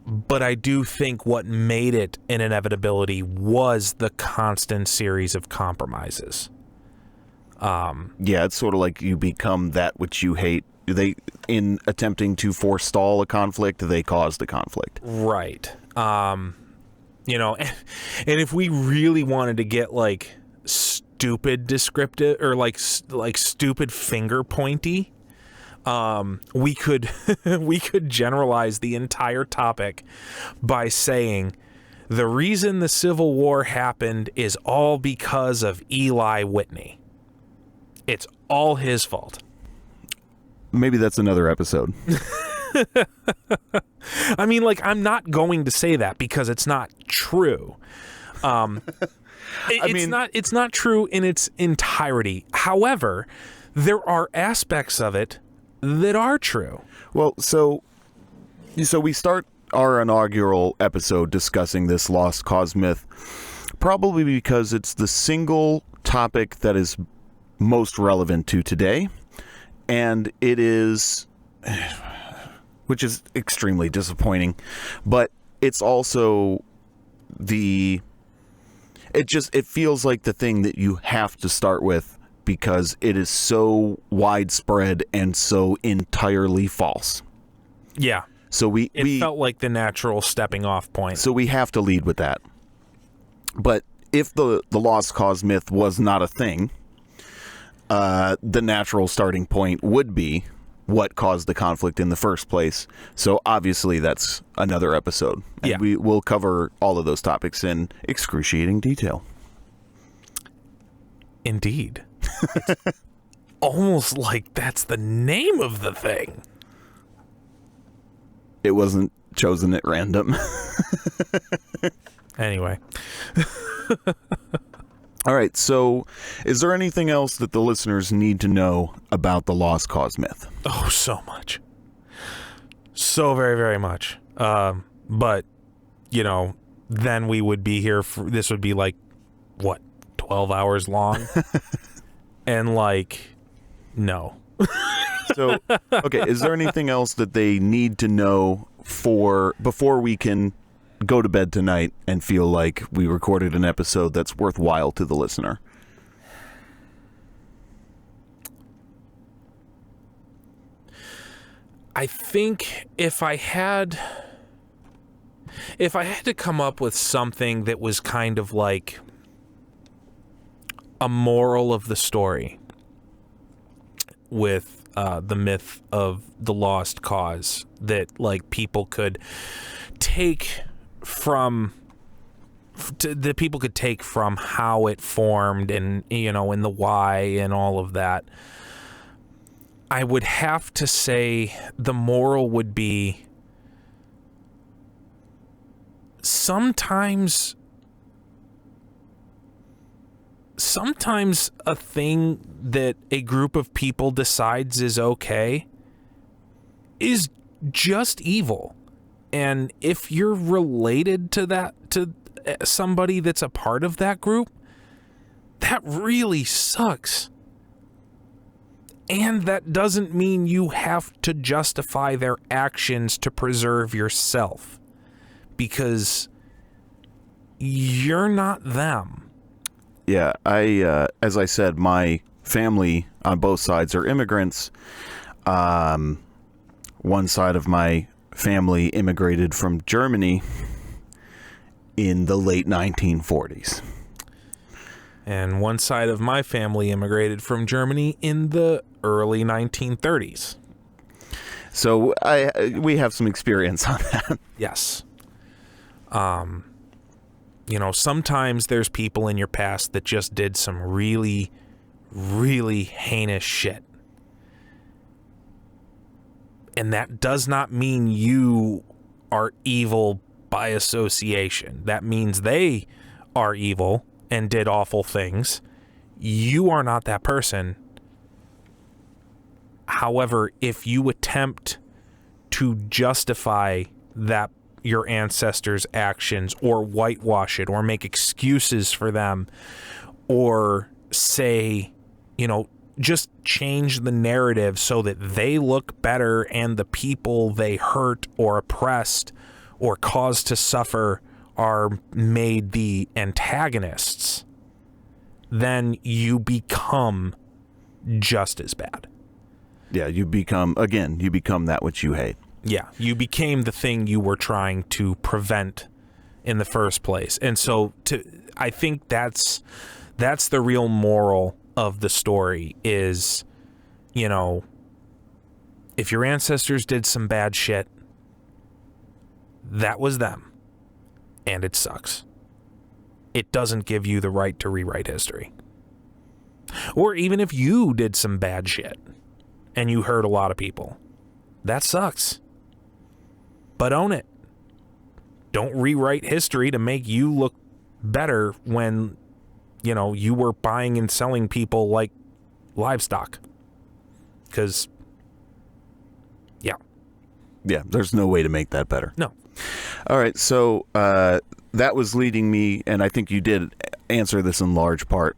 But I do think what made it an inevitability was the constant series of compromises. Yeah, it's sort of like you become that which you hate. In attempting to forestall a conflict, they caused the conflict. Right. And if we really wanted to get like stupid descriptive or like stupid finger pointy, we could generalize the entire topic by saying the reason the Civil War happened is all because of Eli Whitney. It's all his fault. Maybe that's another episode. I mean, I'm not going to say that because it's not true. It's not true in its entirety. However, there are aspects of it that are true. Well, so we start our inaugural episode discussing this lost cause myth, probably because it's the single topic that is most relevant to today, and it is, which is extremely disappointing, but it's also it feels like the thing that you have to start with because it is so widespread and so entirely false. Yeah. So it felt like the natural stepping off point. So we have to lead with that. But if the lost cause myth was not a thing, the natural starting point would be what caused the conflict in the first place. So obviously that's another episode. And yeah. We will cover all of those topics in excruciating detail. Indeed. It's almost like that's the name of the thing. It wasn't chosen at random. Anyway. All right, so is there anything else that the listeners need to know about the lost cause myth? Oh, so much. So very, very much. But, then we would be here this would be 12 hours long? And no. So, okay, is there anything else that they need to know before we can go to bed tonight and feel like we recorded an episode that's worthwhile to the listener? I think if I had to come up with something that was kind of like a moral of the story with the myth of the lost cause that like people could take from how it formed, and and the why and all of that. I would have to say the moral would be sometimes a thing that a group of people decides is okay is just evil. And if you're related to somebody that's a part of that group, that really sucks. And that doesn't mean you have to justify their actions to preserve yourself, because you're not them. Yeah, as I said, my family on both sides are immigrants. One side of my family immigrated from Germany in the late 1940s. And one side of my family immigrated from Germany in the early 1930s. So we have some experience on that. Yes. Sometimes there's people in your past that just did some really, really heinous shit. And that does not mean you are evil by association. That means they are evil and did awful things. You are not that person. However, if you attempt to justify that your ancestors' actions, or whitewash it, or make excuses for them, or say, just change the narrative so that they look better and the people they hurt or oppressed or caused to suffer are made the antagonists, then you become just as bad. Yeah, you become that which you hate. Yeah, you became the thing you were trying to prevent in the first place. And so I think that's the real moral of the story is, if your ancestors did some bad shit, that was them. And it sucks. It doesn't give you the right to rewrite history. Or even if you did some bad shit and you hurt a lot of people, that sucks. But own it. Don't rewrite history to make you look better when, you were buying and selling people like livestock. Because, yeah. Yeah, there's no way to make that better. No. All right, so that was leading me, and I think you did answer this in large part,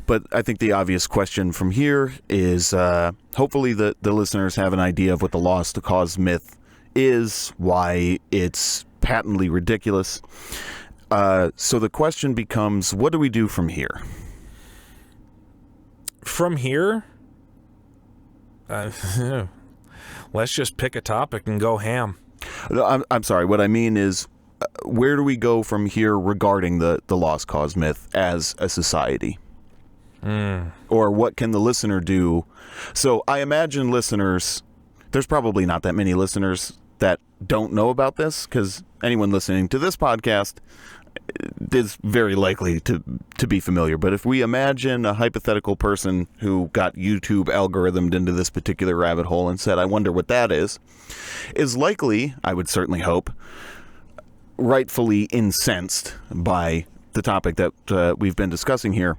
but I think the obvious question from here is hopefully the listeners have an idea of what the lost cause myth is, why it's patently ridiculous. So the question becomes, what do we do from here? From here? Let's just pick a topic and go ham. No, I'm sorry. What I mean is, where do we go from here regarding the lost cause myth as a society? Or what can the listener do? So I imagine listeners, there's probably not that many listeners that don't know about this, because anyone listening to this podcast is very likely to be familiar. But if we imagine a hypothetical person who got YouTube algorithmed into this particular rabbit hole and said, I wonder what that is likely, I would certainly hope, rightfully incensed by the topic that we've been discussing here.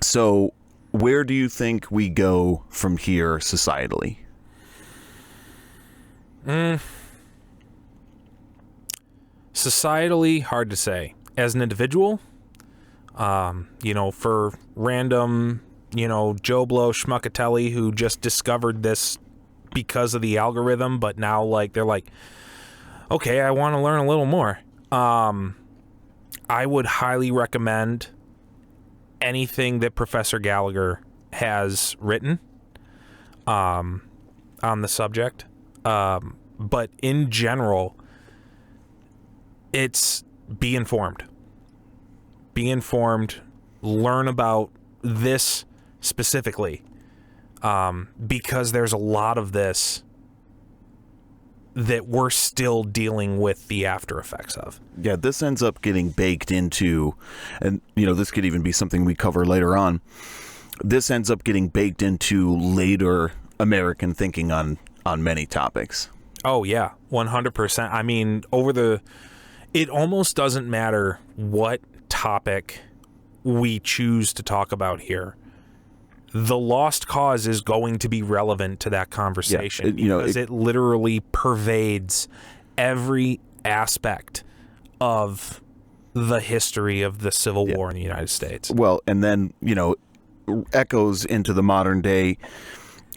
So where do you think we go from here societally? Societally, hard to say. As an individual, for random, Joe Blow Schmuckatelli who just discovered this because of the algorithm, but now they're like, okay, I want to learn a little more. I would highly recommend anything that Professor Gallagher has written on the subject. But in general, it's be informed. Be informed. Learn about this specifically. because there's a lot of this that we're still dealing with the after effects of. Yeah, this ends up getting baked into, and this could even be something we cover later on. This ends up getting baked into later American thinking on many topics. Oh yeah, 100%. I mean, it almost doesn't matter what topic we choose to talk about here. The lost cause is going to be relevant to that conversation because it literally pervades every aspect of the history of the Civil War in the United States. Well, and then, echoes into the modern day,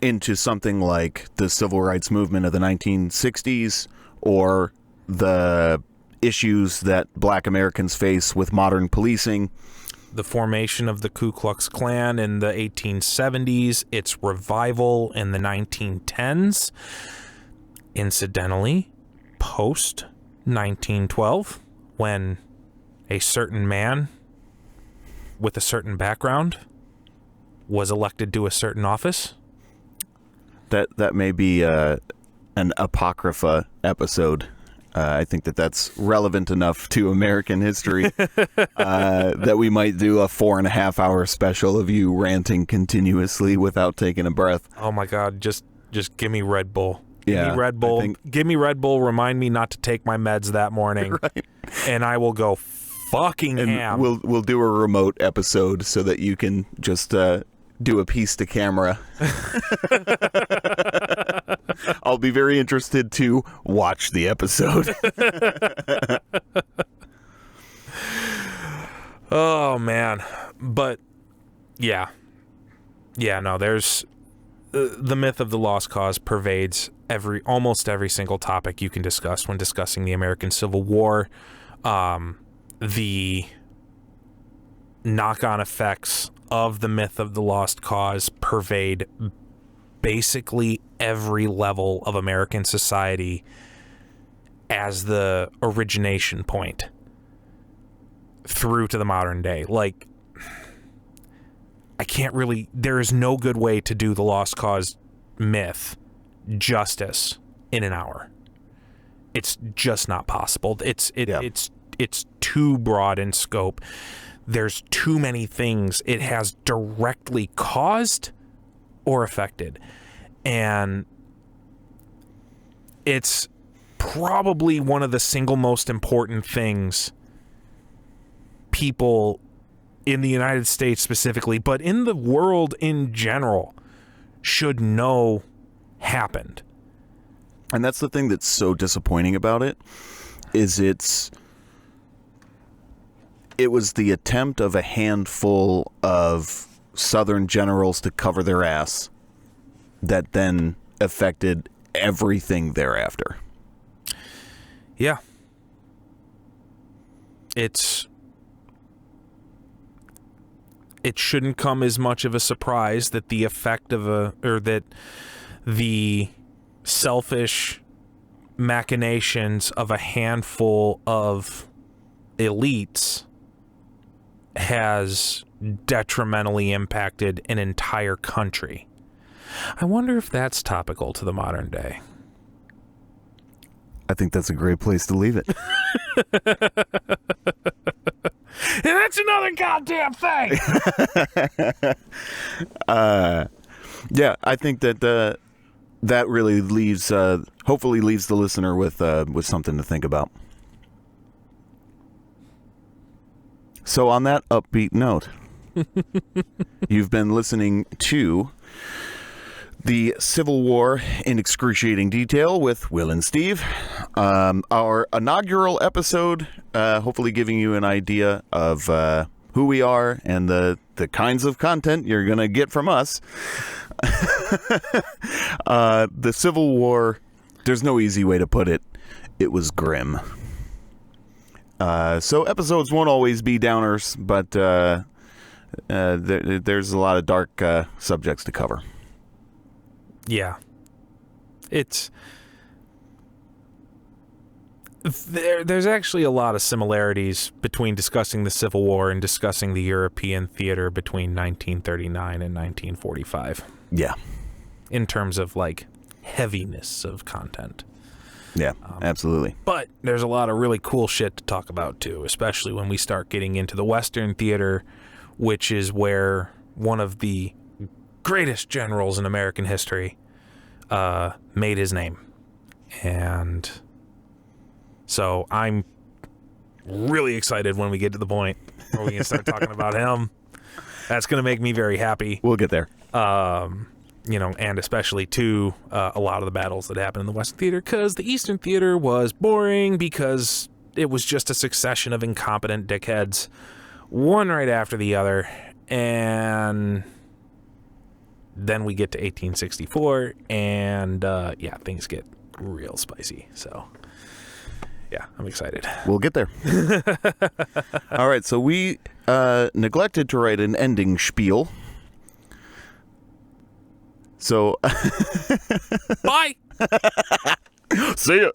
into something like the civil rights movement of the 1960s or the issues that Black Americans face with modern policing. The formation of the Ku Klux Klan in the 1870s, its revival in the 1910s, incidentally, post-1912, when a certain man with a certain background was elected to a certain office. That may be an Apocrypha episode. I think that's relevant enough to American history that we might do a 4.5-hour special of you ranting continuously without taking a breath. Oh my God! Just give me Red Bull. Give me Red Bull. Give me Red Bull. Remind me not to take my meds that morning, right. And I will go fucking ham. We'll do a remote episode so that you can just do a piece to camera. I'll be very interested to watch the episode. Oh man, but no, there's the myth of the lost cause pervades almost every single topic you can discuss when discussing the American Civil War. The knock-on effects of the myth of the lost cause pervade basically every level of American society as the origination point through to the modern day. Like, there is no good way to do the lost cause myth justice in an hour. It's just not possible. It's too broad in scope. There's too many things it has directly caused or affected. And it's probably one of the single most important things people in the United States specifically, but in the world in general, should know happened. And that's the thing that's so disappointing about it, is it was the attempt of a handful of Southern generals to cover their ass that then affected everything thereafter. Yeah. It shouldn't come as much of a surprise that the effect of that the selfish machinations of a handful of elites has detrimentally impacted an entire country. I wonder if that's topical to the modern day. I think that's a great place to leave it. And that's another goddamn thing. Yeah, I think that really leaves, hopefully leaves the listener with something to think about. So on that upbeat note, you've been listening to The Civil War in Excruciating Detail with Will and Steve. Our inaugural episode, hopefully giving you an idea of who we are and the kinds of content you're going to get from us. The Civil War, there's no easy way to put it. It was grim. So episodes won't always be downers, but there's a lot of dark subjects to cover. Yeah. There's actually a lot of similarities between discussing the Civil War and discussing the European theater between 1939 and 1945. Yeah. in terms of like heaviness of content. Yeah, absolutely. But there's a lot of really cool shit to talk about too, especially when we start getting into the Western theater, which is where one of the greatest generals in American history made his name. And so I'm really excited when we get to the point where we can start talking about him. That's going to make me very happy. We'll get there. And especially too, a lot of the battles that happened in the Western theater, because the Eastern theater was boring because it was just a succession of incompetent dickheads, one right after the other. And then we get to 1864, and things get real spicy. So, yeah, I'm excited. We'll get there. All right, so we neglected to write an ending spiel. So, bye. See ya.